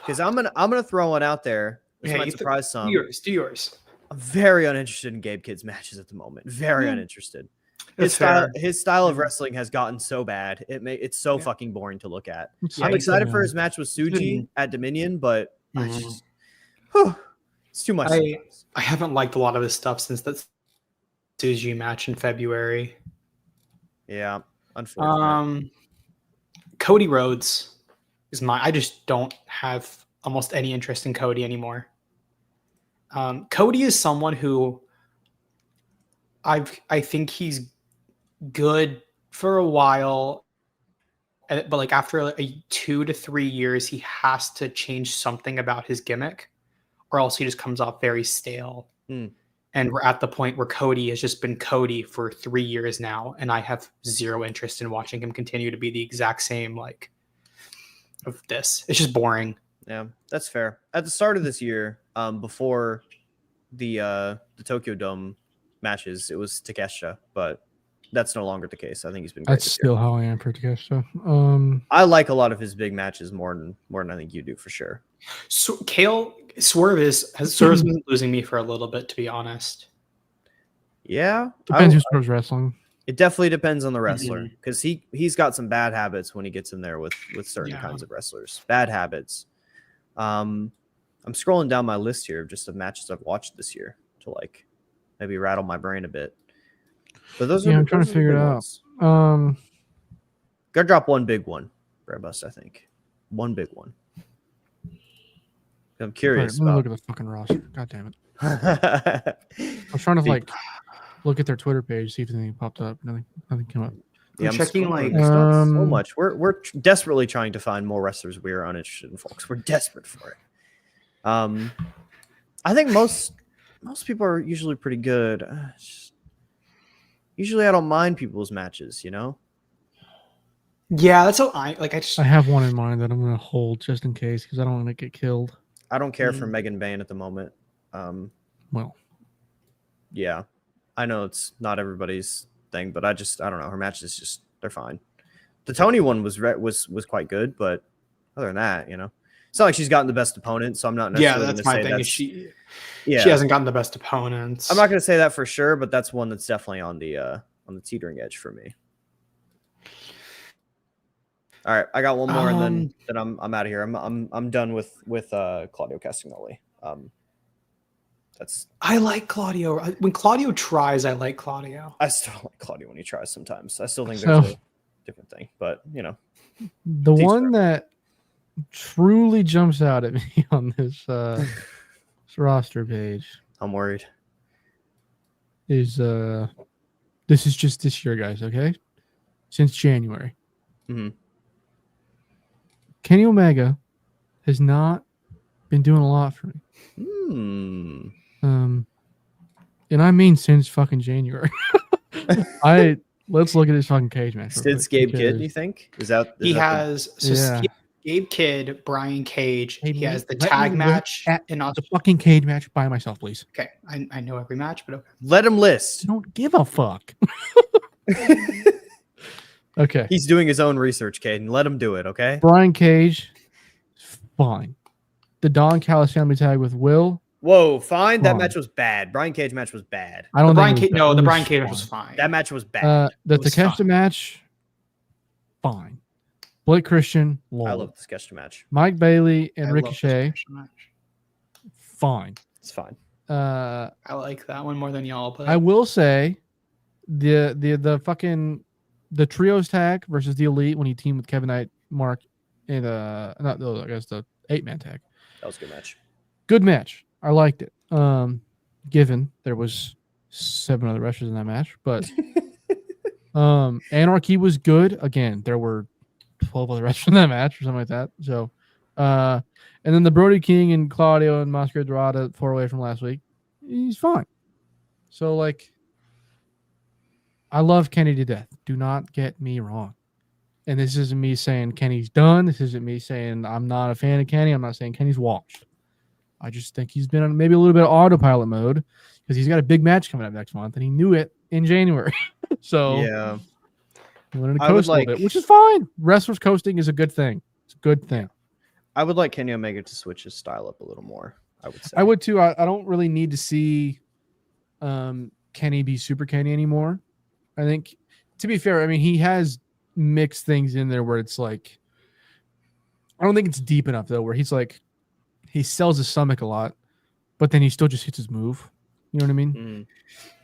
because I'm gonna throw one out there. This might surprise some. Do yours. I'm very uninterested in Gabe Kidd's matches at the moment. Very uninterested. His style of wrestling has gotten so bad. It's so fucking boring to look at. I'm excited for his match with Suji at Dominion, but it's too much. I haven't liked a lot of his stuff since that Suji match in February. Yeah, unfortunately. Cody Rhodes is I just don't have almost any interest in Cody anymore. Cody is someone who I think he's good for a while, but like after a 2 to 3 years, he has to change something about his gimmick, or else he just comes off very stale. And we're at the point where Cody has just been Cody for 3 years now, and I have zero interest in watching him continue to be the exact same like of this. It's just boring. Yeah, that's fair. At the start of this year, before the Tokyo Dome matches, it was Takeshita, but that's no longer the case. I think he's been great. That's still how I am for Takeshita. I like a lot of his big matches more than I think you do, for sure. So Swerve has been losing me for a little bit, to be honest. Yeah, depends who Swerve's wrestling. It definitely depends on the wrestler, because he's got some bad habits when he gets in there with certain kinds of wrestlers. Bad habits. I'm scrolling down my list here of just the matches I've watched this year to like maybe rattle my brain a bit. But those are I'm trying to figure it out. Gotta drop one big one, Bear Bust, I think. One big one. I'm curious. Let me look at the fucking roster. God damn it. I was trying to look at their Twitter page, see if anything popped up. Nothing came up. Yeah, I'm checking like so much. We're desperately trying to find more wrestlers we are uninterested in, folks. We're desperate for it. I think most people are usually pretty good. Usually, I don't mind people's matches. You know. Yeah, that's how I have one in mind that I'm gonna hold just in case, because I don't want to get killed. I don't care for Megan Bain at the moment. Well, yeah, I know it's not everybody's thing, but I don't know. Her matches they're fine. The Tony one was quite good, but other than that, you know, it's not like she's gotten the best opponent. So I'm not necessarily that's my thing. She hasn't gotten the best opponents. I'm not going to say that for sure, but that's one that's definitely on the teetering edge for me. All right, I got one more, and then I'm out of here. I'm done with Claudio Castagnoli. I like Claudio. When Claudio tries, I like Claudio. I still like Claudio when he tries sometimes. I still think there's a different thing, but you know, the one that truly jumps out at me on this roster page, I'm worried, is this is just this year, guys. Okay, since January. Kenny Omega has not been doing a lot for me. And I mean since fucking January. Let's look at his fucking cage match. Since Gabe Kidd, you think? Gabe Kidd, Brian Cage. Hey, he has the tag match in the fucking cage match by myself, please. Okay, I know every match, but okay. Let him list. I don't give a fuck. Okay. He's doing his own research, Caden. Let him do it, okay? Brian Cage, fine. The Don Callis family tag with Will. Whoa, fine. That match was bad. Brian Cage match was bad. I don't think the Brian Cage match was fine. That match was bad. The Takeshita match, fine. Blake Christian, lol. I love the Takeshita match. Mike Bailey and Ricochet, fine. It's fine. I like that one more than y'all. But I will say, the fucking the trios tag versus the Elite when he teamed with Kevin Knight, Mark, and I guess the 8-man tag. That was a good match. Good match. I liked it. Given there was 7 other wrestlers in that match, but Anarchy was good. Again, there were 12 other wrestlers in that match or something like that. So, and then the Brody King and Claudio and Mascara Dorada 4-way from last week, he's fine. So, like, I love Kenny to death. Do not get me wrong. And this isn't me saying Kenny's done. This isn't me saying I'm not a fan of Kenny. I'm not saying Kenny's washed. I just think he's been on maybe a little bit of autopilot mode because he's got a big match coming up next month, and he knew it in January. So yeah, he wanted to coast a little bit, which is fine. Wrestlers coasting is a good thing. It's a good thing. I would like Kenny Omega to switch his style up a little more. I would say. I would too. I don't really need to see Kenny be Super Kenny anymore. I think, to be fair, I mean, he has mixed things in there where it's like, I don't think it's deep enough though, where he's like, he sells his stomach a lot, but then he still just hits his move. You know what I mean? Mm.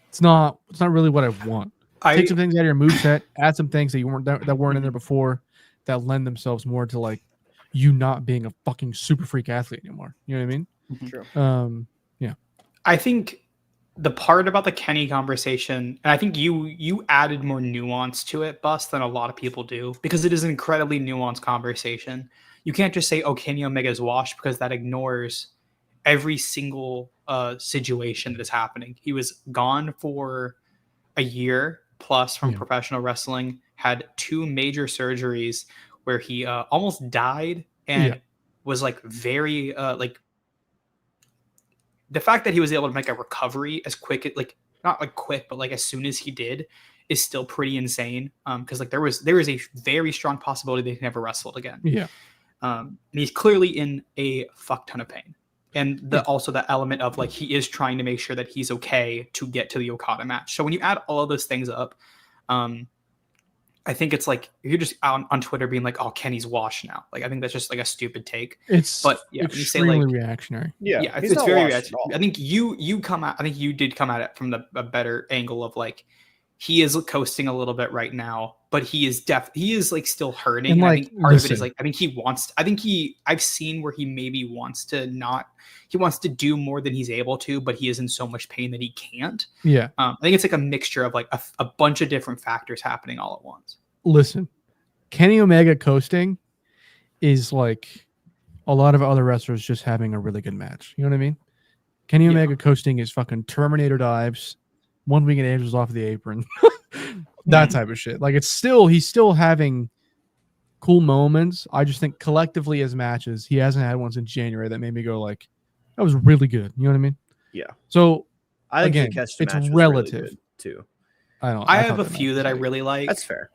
It's not really what I want. Take some things out of your moveset, add some things that weren't in there before that lend themselves more to like you not being a fucking super freak athlete anymore. You know what I mean? True. Yeah. I think the part about the Kenny conversation, and I think you added more nuance to it, Bus, than a lot of people do, because it is an incredibly nuanced conversation. You can't just say, oh, Kenny Omega is washed, because that ignores every single situation that is happening. He was gone for a year plus from professional wrestling, had 2 major surgeries where he almost died, and was like very like the fact that he was able to make a recovery as quick, like not like quick, but like as soon as he did, is still pretty insane. Because like there is a very strong possibility that he never wrestled again. Yeah. And he's clearly in a fuck ton of pain. And also that element of like he is trying to make sure that he's okay to get to the Okada match. So when you add all of those things up, I think it's like if you're just out on Twitter being like, "Oh, Kenny's washed now." Like I think that's just like a stupid take. But yeah, extremely you say, like, reactionary. Yeah, it's very reactionary. I think you come out. I think you did come at it from a better angle of like he is coasting a little bit right now, but he is like still hurting. And like, I think part of it is like I've seen where he maybe wants to do more than he's able to, but he is in so much pain that he can't. Yeah. I think it's like a mixture of like a bunch of different factors happening all at once. Listen, Kenny Omega coasting is like a lot of other wrestlers just having a really good match. You know what I mean? Kenny Omega coasting is fucking Terminator dives, 1-winged angels off the apron, that type of shit. Like he's still having cool moments. I just think collectively as matches, he hasn't had one since January that made me go like, that was really good. You know what I mean? Yeah. So I think again, it's relative really good too. I have a few that I really like. That's fair.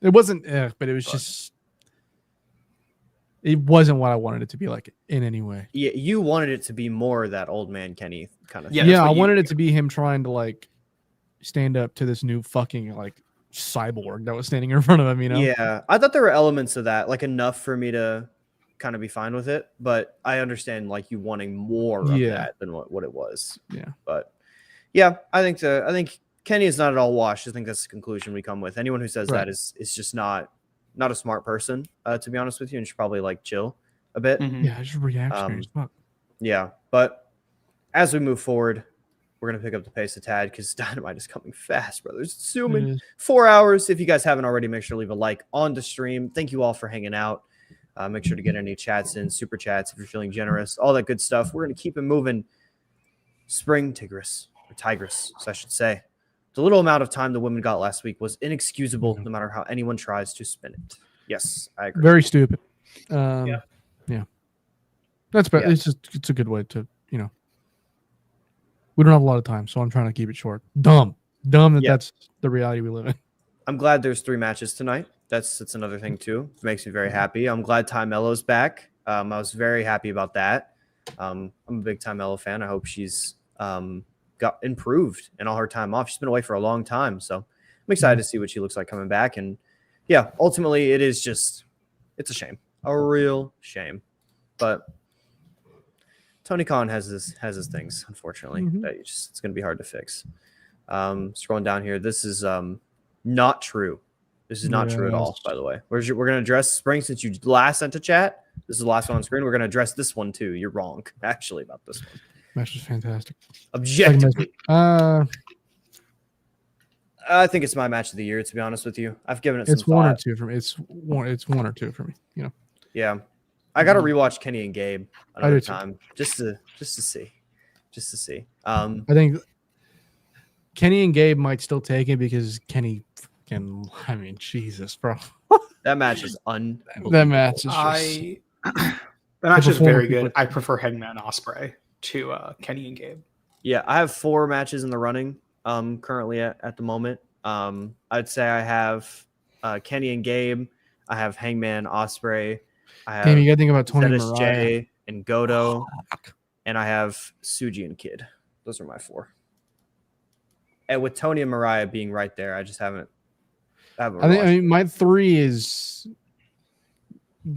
It wasn't, but it was just. It wasn't what I wanted it to be like in any way. Yeah, you wanted it to be more that old man Kenny kind of thing. thing. Yeah, I wanted it to be him trying to like stand up to this new fucking like cyborg that was standing in front of him, you know? Yeah, I thought there were elements of that, like enough for me to kind of be fine with it, but I understand like you wanting more of that than what it was. Yeah. But yeah, I think Kenny is not at all washed. I think that's the conclusion we come with. Anyone who says that is just not a smart person, to be honest with you, and should probably like chill a bit. Mm-hmm. Yeah, just reactionary as fuck. Yeah, but as we move forward, we're gonna pick up the pace a tad because Dynamite is coming fast, brothers. Assuming 4 hours. If you guys haven't already, make sure to leave a like on the stream. Thank you all for hanging out. Make sure to get any chats in, super chats if you're feeling generous, all that good stuff. We're gonna keep it moving. Spring Tigress, so I should say. The little amount of time the women got last week was inexcusable, no matter how anyone tries to spin it. Yes, I agree. Very stupid. Yeah. That's better. Yeah. It's a good way to, you know. We don't have a lot of time, so I'm trying to keep it short. Dumb that's the reality we live in. I'm glad there's 3 matches tonight. That's another thing too. It makes me very happy. I'm glad Ty Mello's back. I was very happy about that. I'm a big Ty Mello fan. I hope she's got improved in all her time off. She's been away for a long time, so I'm excited to see what she looks like coming back. And yeah, ultimately it's a shame, a real shame. But Tony Khan has his things, unfortunately, that it's going to be hard to fix. Scrolling down here, this is not true. This is not true at all, Yes. by the way. We're going to address spring since you last sent a chat. This is the last one on screen. We're going to address this one too. You're wrong, actually, about this one. Match was fantastic. Objectively. Uh, I think it's my match of the year, to be honest with you. I've given it some it's one or thought. two for me. It's one or two for me. You know. Yeah. I got to rewatch Kenny and Gabe I another do too. time just to see. Just to see. I think Kenny and Gabe might still take it because Kenny can. I mean, Jesus, bro. That match is unbelievable. That match is just. that match is very performance- good. I prefer Hangman Ospreay to Kenny and Gabe. Yeah, I have 4 matches in the running currently at the moment. I'd say I have Kenny and Gabe. I have Hangman Ospreay. I have Damn, you got to think about Tony Dennis Mariah. J and Goto. And I have Suji and Kid. Those are my 4. And with Tony and Mariah being right there, I just haven't. I mean, my 3 is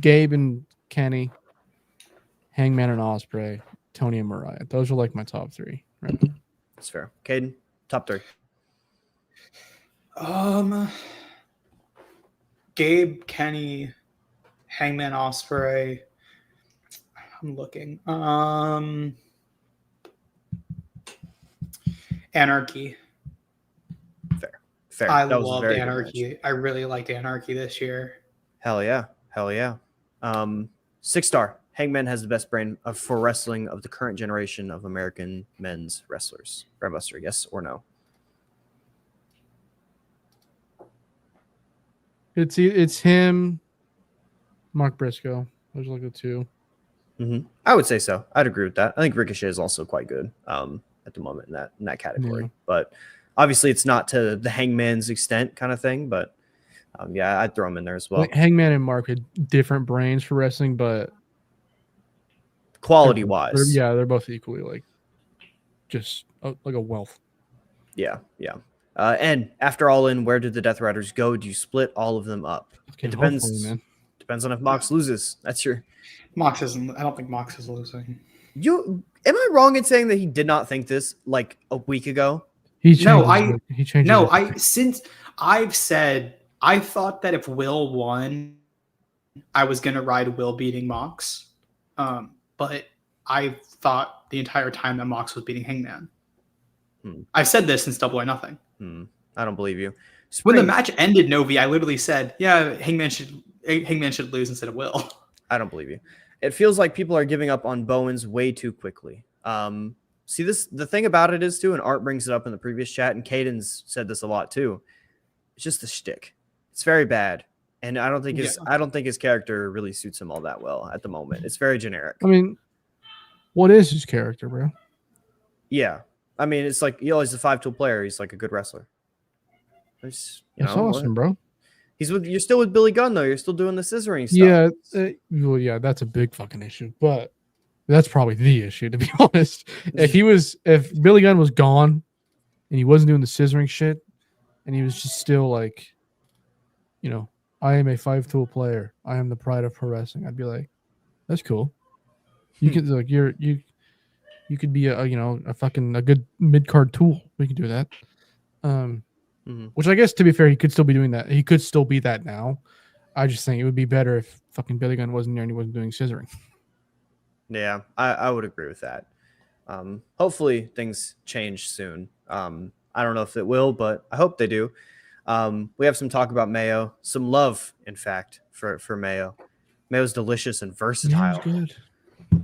Gabe and Kenny, Hangman and Ospreay, Tony and Mariah. Those are like my top 3. Right now. That's fair. Caden, top 3. Gabe, Kenny, Hangman Ospreay. I'm looking. Anarchy. Fair. I That was a loved very good Anarchy. match. I really liked Anarchy this year. Hell yeah. 6-star. Hangman has the best brain for wrestling of the current generation of American men's wrestlers. Grandbuster, yes or no? It's him, Mark Briscoe. Those are like the 2. I would say so. I'd agree with that. I think Ricochet is also quite good at the moment in that category. Yeah. But obviously, it's not to the Hangman's extent kind of thing. But yeah, I'd throw him in there as well. Like Hangman and Mark had different brains for wrestling, but Quality wise, they're both equally like just like a wealth. Yeah. And after All In, where did the Death Riders go? Do you split all of them up? Okay, It depends. hopefully, man. Depends on if Mox loses. That's your. Mox isn't. I don't think Mox is losing. You am I wrong in saying that he did not think this like a week ago? He changed. No, since I've said I thought that if Will won, I was gonna ride Will beating Mox. But I thought the entire time that Mox was beating Hangman. I've said this since Double or Nothing. I don't believe you. When the match ended, Novi, I literally said, "Yeah, Hangman should lose instead of Will." I don't believe you. It feels like people are giving up on Bowens way too quickly. See, the thing about it is too, and Art brings it up in the previous chat, and Caden's said this a lot too. It's just the shtick. It's very bad, and I don't think his character really suits him all that well at the moment. It's very generic. I mean, what is his character, bro? Yeah, I mean, it's like he's a 5-tool player. He's like a good wrestler. That's awesome, bro. You're still with Billy Gunn though. You're still doing the scissoring stuff. Yeah, that's a big fucking issue. But that's probably the issue, to be honest. If Billy Gunn was gone and he wasn't doing the scissoring shit, and he was just still like, I am a 5-tool player. I am the pride of pro wrestling. I'd be like, that's cool. You could like you could be a good mid-card tool. We could do that. Which I guess, to be fair, he could still be doing that. He could still be that now. I just think it would be better if fucking Billy Gunn wasn't there and he wasn't doing scissoring. Yeah, I would agree with that. Hopefully things change soon. I don't know if it will, but I hope they do. We have some talk about Mayo, some love, in fact, for Mayo. Mayo's delicious and versatile. Yeah, good.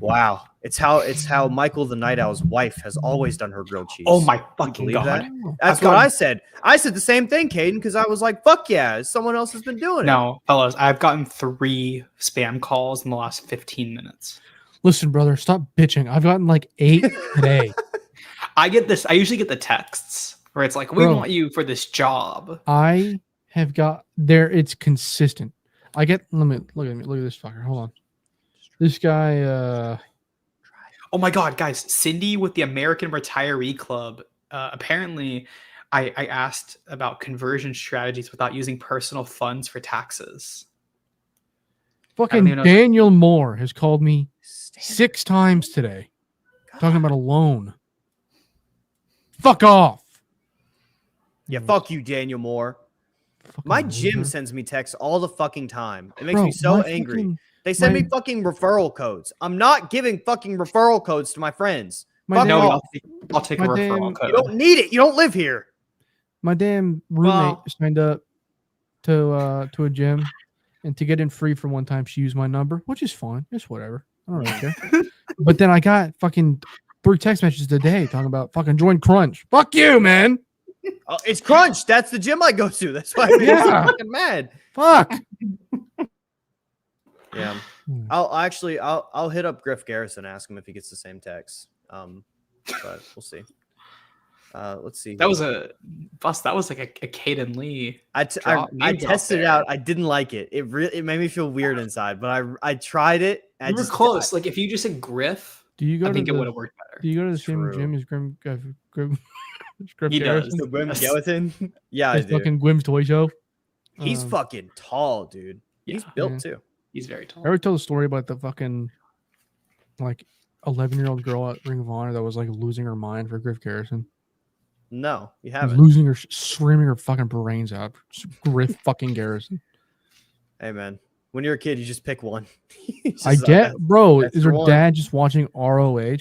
Wow, it's how Michael the Night Owl's wife has always done her grilled cheese. Oh my fucking believe god! that? That's what I said. I said the same thing, Caden, because I was like, "Fuck yeah!" Someone else has been doing it. No, fellas, I've gotten 3 spam calls in the last 15 minutes. Listen, brother, stop bitching. I've gotten like 8 today. I usually get the texts where it's like, "We want you for this job." I have got there. It's consistent. I get. Look at this fucker. Hold on. This guy. Oh my god, guys! Cindy with the American Retiree Club. Apparently, I asked about conversion strategies without using personal funds for taxes. Fucking Daniel Moore has called me 6 times today, talking about a loan. Fuck off. Yeah, fuck you, Daniel Moore. My Fucking gym loser. sends me texts all the fucking time. It makes Bro, me so my angry. fucking- They send me my- fucking referral codes. I'm not giving fucking referral codes to my friends. My Fuck damn- No, off. I'll take a My referral damn- code. You don't need it. You don't live here. My damn roommate signed up to a gym, and to get in free for one time, she used my number, which is fine. It's whatever. I don't really care. But then I got fucking 3 text messages today talking about fucking join Crunch. Fuck you, man. Oh, it's Crunch. That's the gym I go to. That's why I'm so Yeah. fucking mad. Fuck. Yeah. Hmm. I'll hit up Griff Garrison, ask him if he gets the same text. But we'll see. Let's see. That was a bus. That was like a Caden Lee. I name drop tested it there. out. I didn't like it. It made me feel weird inside, but I tried it. You were close. Like if you just said Griff, Do you go I think to it the, would have worked better. Do you go to the same True. gym as Griff He does. Garrison? Gwim Yes. Skeleton. Yeah, I His do. fucking Gwim's toy show. He's Um, fucking tall, dude. He's Yeah. built Yeah. too. He's very tall. I ever tell the story about the fucking like 11-year-old girl at Ring of Honor that was like losing her mind for Griff Garrison? No, you Like, haven't. losing her, screaming her fucking brains out. for Griff fucking Garrison. Hey man, when you're a kid, you just pick one. It's I just like get, that. bro. that's Is the her one. dad just watching ROH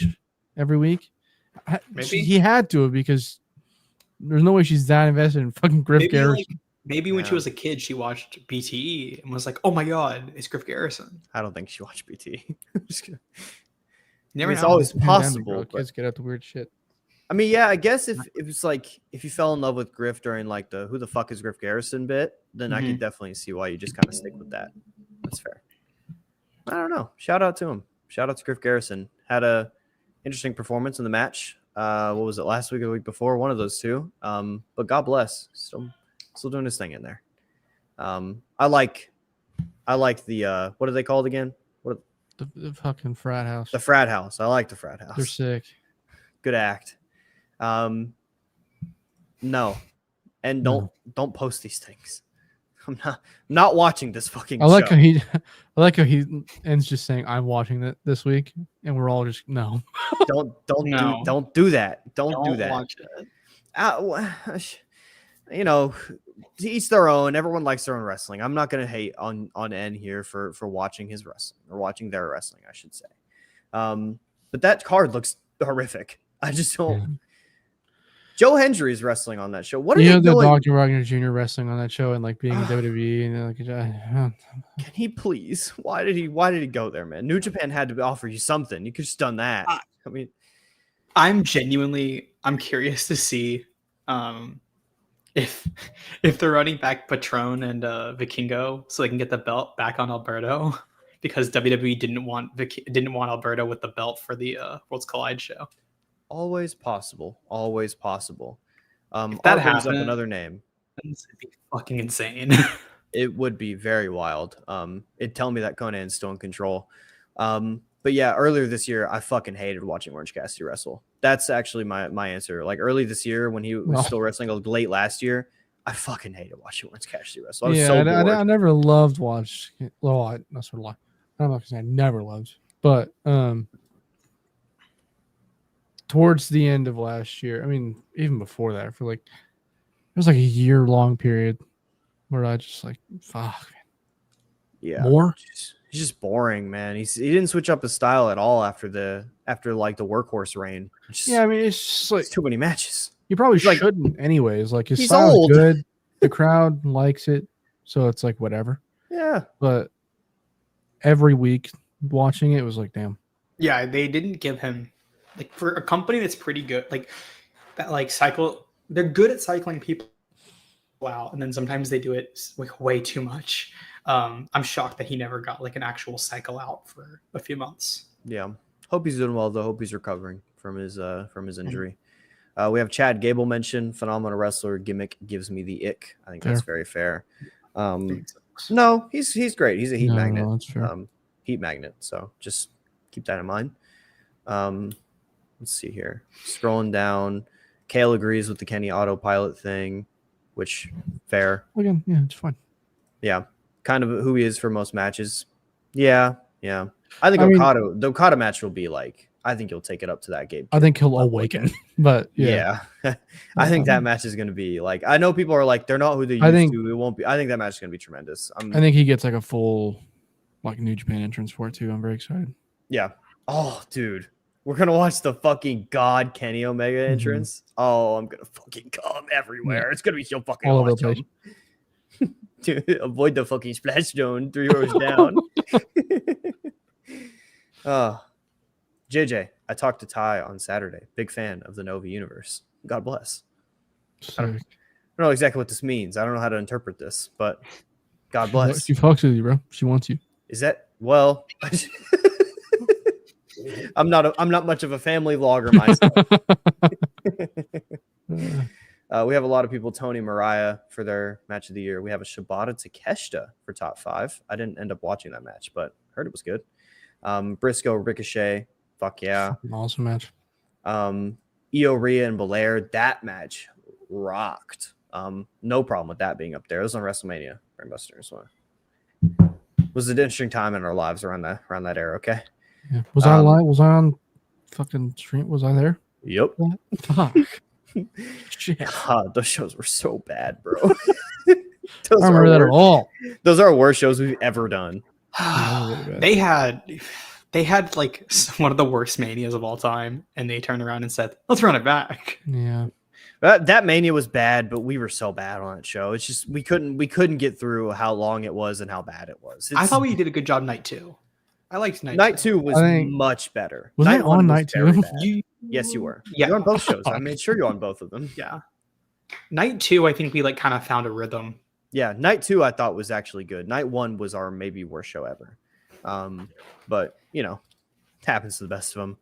every week? Maybe. He had to because there's no way she's that invested in fucking Griff Maybe, Garrison. maybe when she Yeah. was a kid, she watched BTE and was like, "Oh my god, it's Griff Garrison." I don't think she watched BT. Just kidding. Never It's know. always Pandemic, possible, bro. but- Kids get out the weird shit. I mean, yeah, I guess if it was like if you fell in love with Griff during like the "Who the fuck is Griff Garrison" bit, then I could definitely see why you just kind of stick with that. That's fair. I don't know. Shout out to him. Shout out to Griff Garrison. Had a interesting performance in the match. What was it, last week or the week before? One of those two. But God bless. Still doing his thing in there. I like the what are they called again? The fucking frat house. The frat house. I like the frat house. They're sick. Good act. No. And don't post these things. I'm not watching this fucking I like show. how he ends just saying, "I'm watching it this week," and we're all just no. Don't No. don't do that. Don't do that. Watch it. You know, to each their own. Everyone likes their own wrestling. I'm not gonna hate on N here for watching his wrestling or watching their wrestling, I should say. But that card looks horrific. I just don't. Yeah. Joe Hendry is wrestling on that show. What are You they know the doing? Dr. Wagner Jr. wrestling on that show and like being in WWE and like Can he please? Why did he go there, man? New Japan had to offer you something. You could just done that. I mean, I'm curious to see if they're running back Patron and Vikingo so they can get the belt back on Alberto because WWE didn't want Alberto with the belt for the Worlds Collide show. always possible. Always possible. If that Art brings up happened- another name. It'd be fucking insane. It would be very wild. It'd tell me that Conan's still in control. But yeah, earlier this year, I fucking hated watching Orange Cassidy wrestle. That's actually my answer. Like early this year, when he was still wrestling, late last year, I fucking hated watching Orange Cassidy wrestle. I was so bored. I never loved watch. Well, that's sort of lie. I'm not gonna say I never loved, but towards the end of last year, I mean, even before that, I feel like it was like a year-long period where I just like fuck. Yeah, More? He's just boring, man. He didn't switch up his style at all after like the workhorse reign. Yeah, I mean, it's just like It's too many matches. you probably like- shouldn't, anyways. Like his He's style old. is good, the crowd likes it, so it's like whatever. Yeah, But every week watching it was like, damn. Yeah, they didn't give him like for a company that's pretty good, like that, like cycle. They're good at cycling people out, and then sometimes they do it like way too much. I'm shocked that he never got like an actual cycle out for a few months. yeah. Hope he's doing well though. Hope he's recovering from his injury. We have Chad Gable mentioned, phenomenal wrestler. Gimmick gives me the ick. I think that's very fair. No, he's great. He's a heat magnet. That's fair. Heat magnet. So just keep that in mind. Let's see here. Scrolling down, Kale agrees with the Kenny autopilot thing, which fair. Again, yeah, it's fine. Yeah, kind of who he is for most matches. Yeah. I think I mean- the Okada match will be like I think he'll take it up to that Gabe. I think he'll level awaken. again. But yeah. I think that match is going to be like. I know people are like they're not who they used to. It won't be. I think that match is going to be tremendous. I think he gets like a full like New Japan entrance for it too. I'm very excited. Yeah. Oh, dude. We're going to watch the fucking God Kenny Omega entrance. Oh, I'm going to fucking come everywhere. It's going to be so fucking all over the place. To avoid the fucking splash zone 3 rows down. JJ, I talked to Ty on Saturday. Big fan of the Novi universe. God bless. I don't know exactly what this means. I don't know how to interpret this, but God bless. She fucks with you, bro. She wants you. Is that well? I'm not much of a family vlogger myself. We have a lot of people. Tony Mariah for their match of the year. We have a Shibata Takeshita for top 5. I didn't end up watching that match, but heard it was good. Briscoe Ricochet. Fuck yeah. Awesome match. Io Rhea and Belair. That match rocked. No problem with that being up there. It was on WrestleMania. Brainbuster as well. It was an interesting time in our lives around that era. Okay. Yeah. Was I live? Was I on fucking stream? Was I there? Yep. Fuck. Shit. God, those shows were so bad, bro. I don't remember that at all. Those are our worst shows we've ever done. They had like one of the worst manias of all time, and they turned around and said, "Let's run it back." Yeah. That Mania was bad, but we were so bad on that show. It's just we couldn't get through how long it was and how bad it was. I thought we did a good job night 2. I liked night 2. Night 2 was much better. Was I on night 2? Yes, you were. Yeah. You're on both shows. I made sure you're on both of them. Yeah. Night 2, I think we like kind of found a rhythm. Yeah, night 2 I thought was actually good. Night 1 was our maybe worst show ever. But you know, it happens to the best of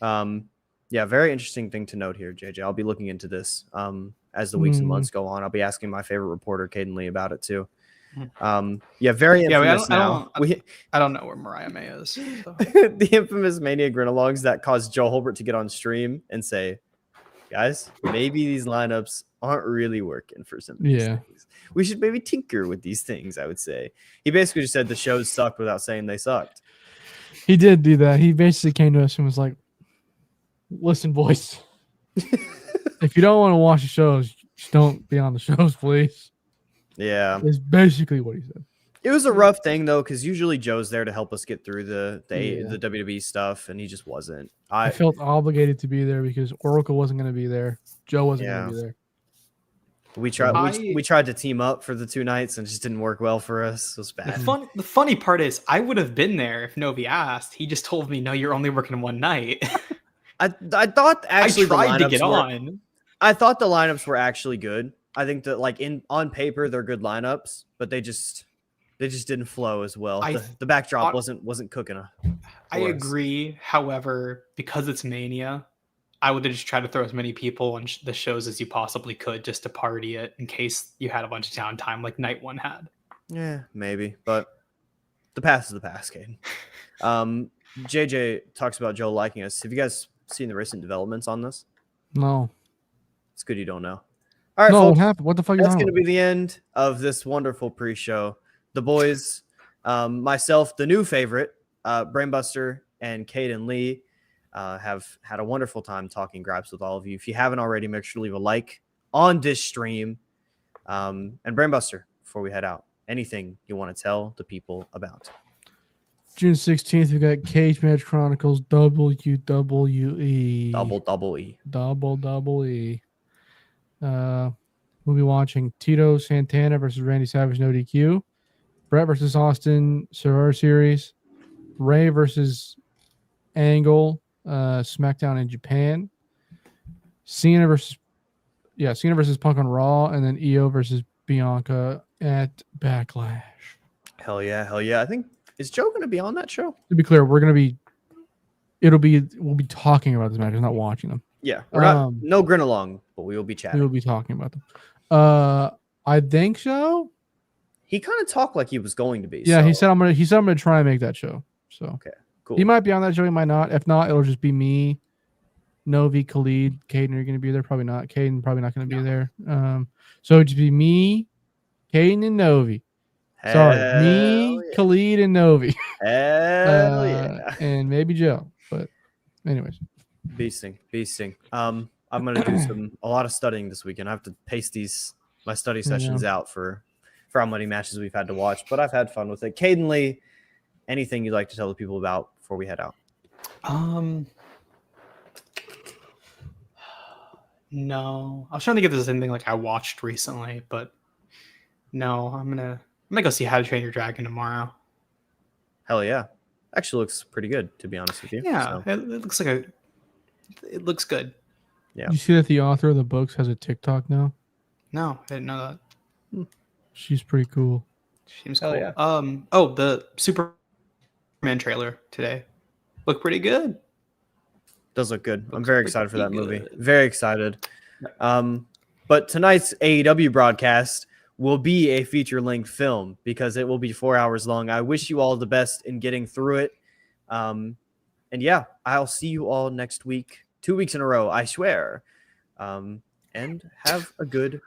them. Yeah, very interesting thing to note here, JJ. I'll be looking into this as the weeks and months go on. I'll be asking my favorite reporter, Caden Lee, about it too. Very infamous now. I don't know where Mariah May is. So. The infamous Mania Grinalogs that caused Joe Holbert to get on stream and say, guys, maybe these lineups aren't really working for some of these things. We should maybe tinker with these things, I would say. He basically just said the shows sucked without saying they sucked. He did do that. He basically came to us and was like, listen, boys, if you don't want to watch the shows, just don't be on the shows, please. Yeah. It's basically what he said. It was a rough thing, though, because usually Joe's there to help us get through the WWE stuff, and he just wasn't. I felt obligated to be there because Oracle wasn't going to be there. Joe wasn't going to be there. We tried to team up for the 2 nights, and it just didn't work well for us. It was bad. The funny part is I would have been there if Novi asked. He just told me, no, you're only working one night. I thought actually I tried to get on. I thought the lineups were actually good. I think that like on paper they're good lineups, but they just didn't flow as well. The backdrop wasn't cooking. I agree. However, because it's Mania, I would have just tried to throw as many people on the shows as you possibly could just to party it in case you had a bunch of downtime like night 1 had. Yeah, maybe, but the past is the past, Caden. JJ talks about Joe liking us. Have you guys seen the recent developments on this? No. It's good you don't know. All right, no, folks, what happened? What the fuck? That's going to be the end of this wonderful pre-show. The boys, myself, the new favorite, Brainbuster, and Caden Lee have had a wonderful time talking grabs with all of you. If you haven't already, make sure to leave a like on this stream. And Brainbuster, before we head out, anything you want to tell the people about? June 16th, we got Cage Match Chronicles WWE. Double E. We'll be watching Tito Santana versus Randy Savage, no DQ. Brett versus Austin, Survivor Series. Ray versus Angle, SmackDown in Japan. Cena versus Punk on Raw, and then Io versus Bianca at Backlash. Hell yeah. I think, is Joe going to be on that show? To be clear, we'll be talking about this match, not watching them. Yeah, we're not no grin along, but we will be chatting. We will be talking about them. I think so. He kind of talked like he was going to be. Yeah, so. he said I'm gonna try and make that show. So okay, cool. He might be on that show. He might not. If not, it'll just be me, Novi, Khalid, Caden. Are you gonna be there? Probably not. Caden probably not gonna be there. So it'll just be me, Caden, and Novi. Hell Khalid, and Novi. Hell yeah. And maybe Joe, but Anyways, Beasting. I'm gonna do a lot of studying this weekend. I have to pace my study sessions out for how many matches we've had to watch, but I've had fun with it. Caden Lee, anything you'd like to tell the people about before we head out? No, I was trying to get this thing like I watched recently, but no, I'm gonna go see How to Train Your Dragon tomorrow. Hell yeah, actually looks pretty good, to be honest with you. Yeah, So, it looks like it looks good. yeah. you see that the author of the books has a TikTok now? No, I didn't know that. She's pretty cool. Seems Hell cool. yeah. Oh, the Superman trailer today looked pretty good. Does look good. I'm Looks very excited for that pretty movie. good. Very excited. But tonight's AEW broadcast will be a feature-length film because it will be 4 hours long. I wish you all the best in getting through it. And yeah, I'll see you all next week, 2 weeks in a row, I swear. And have a good night.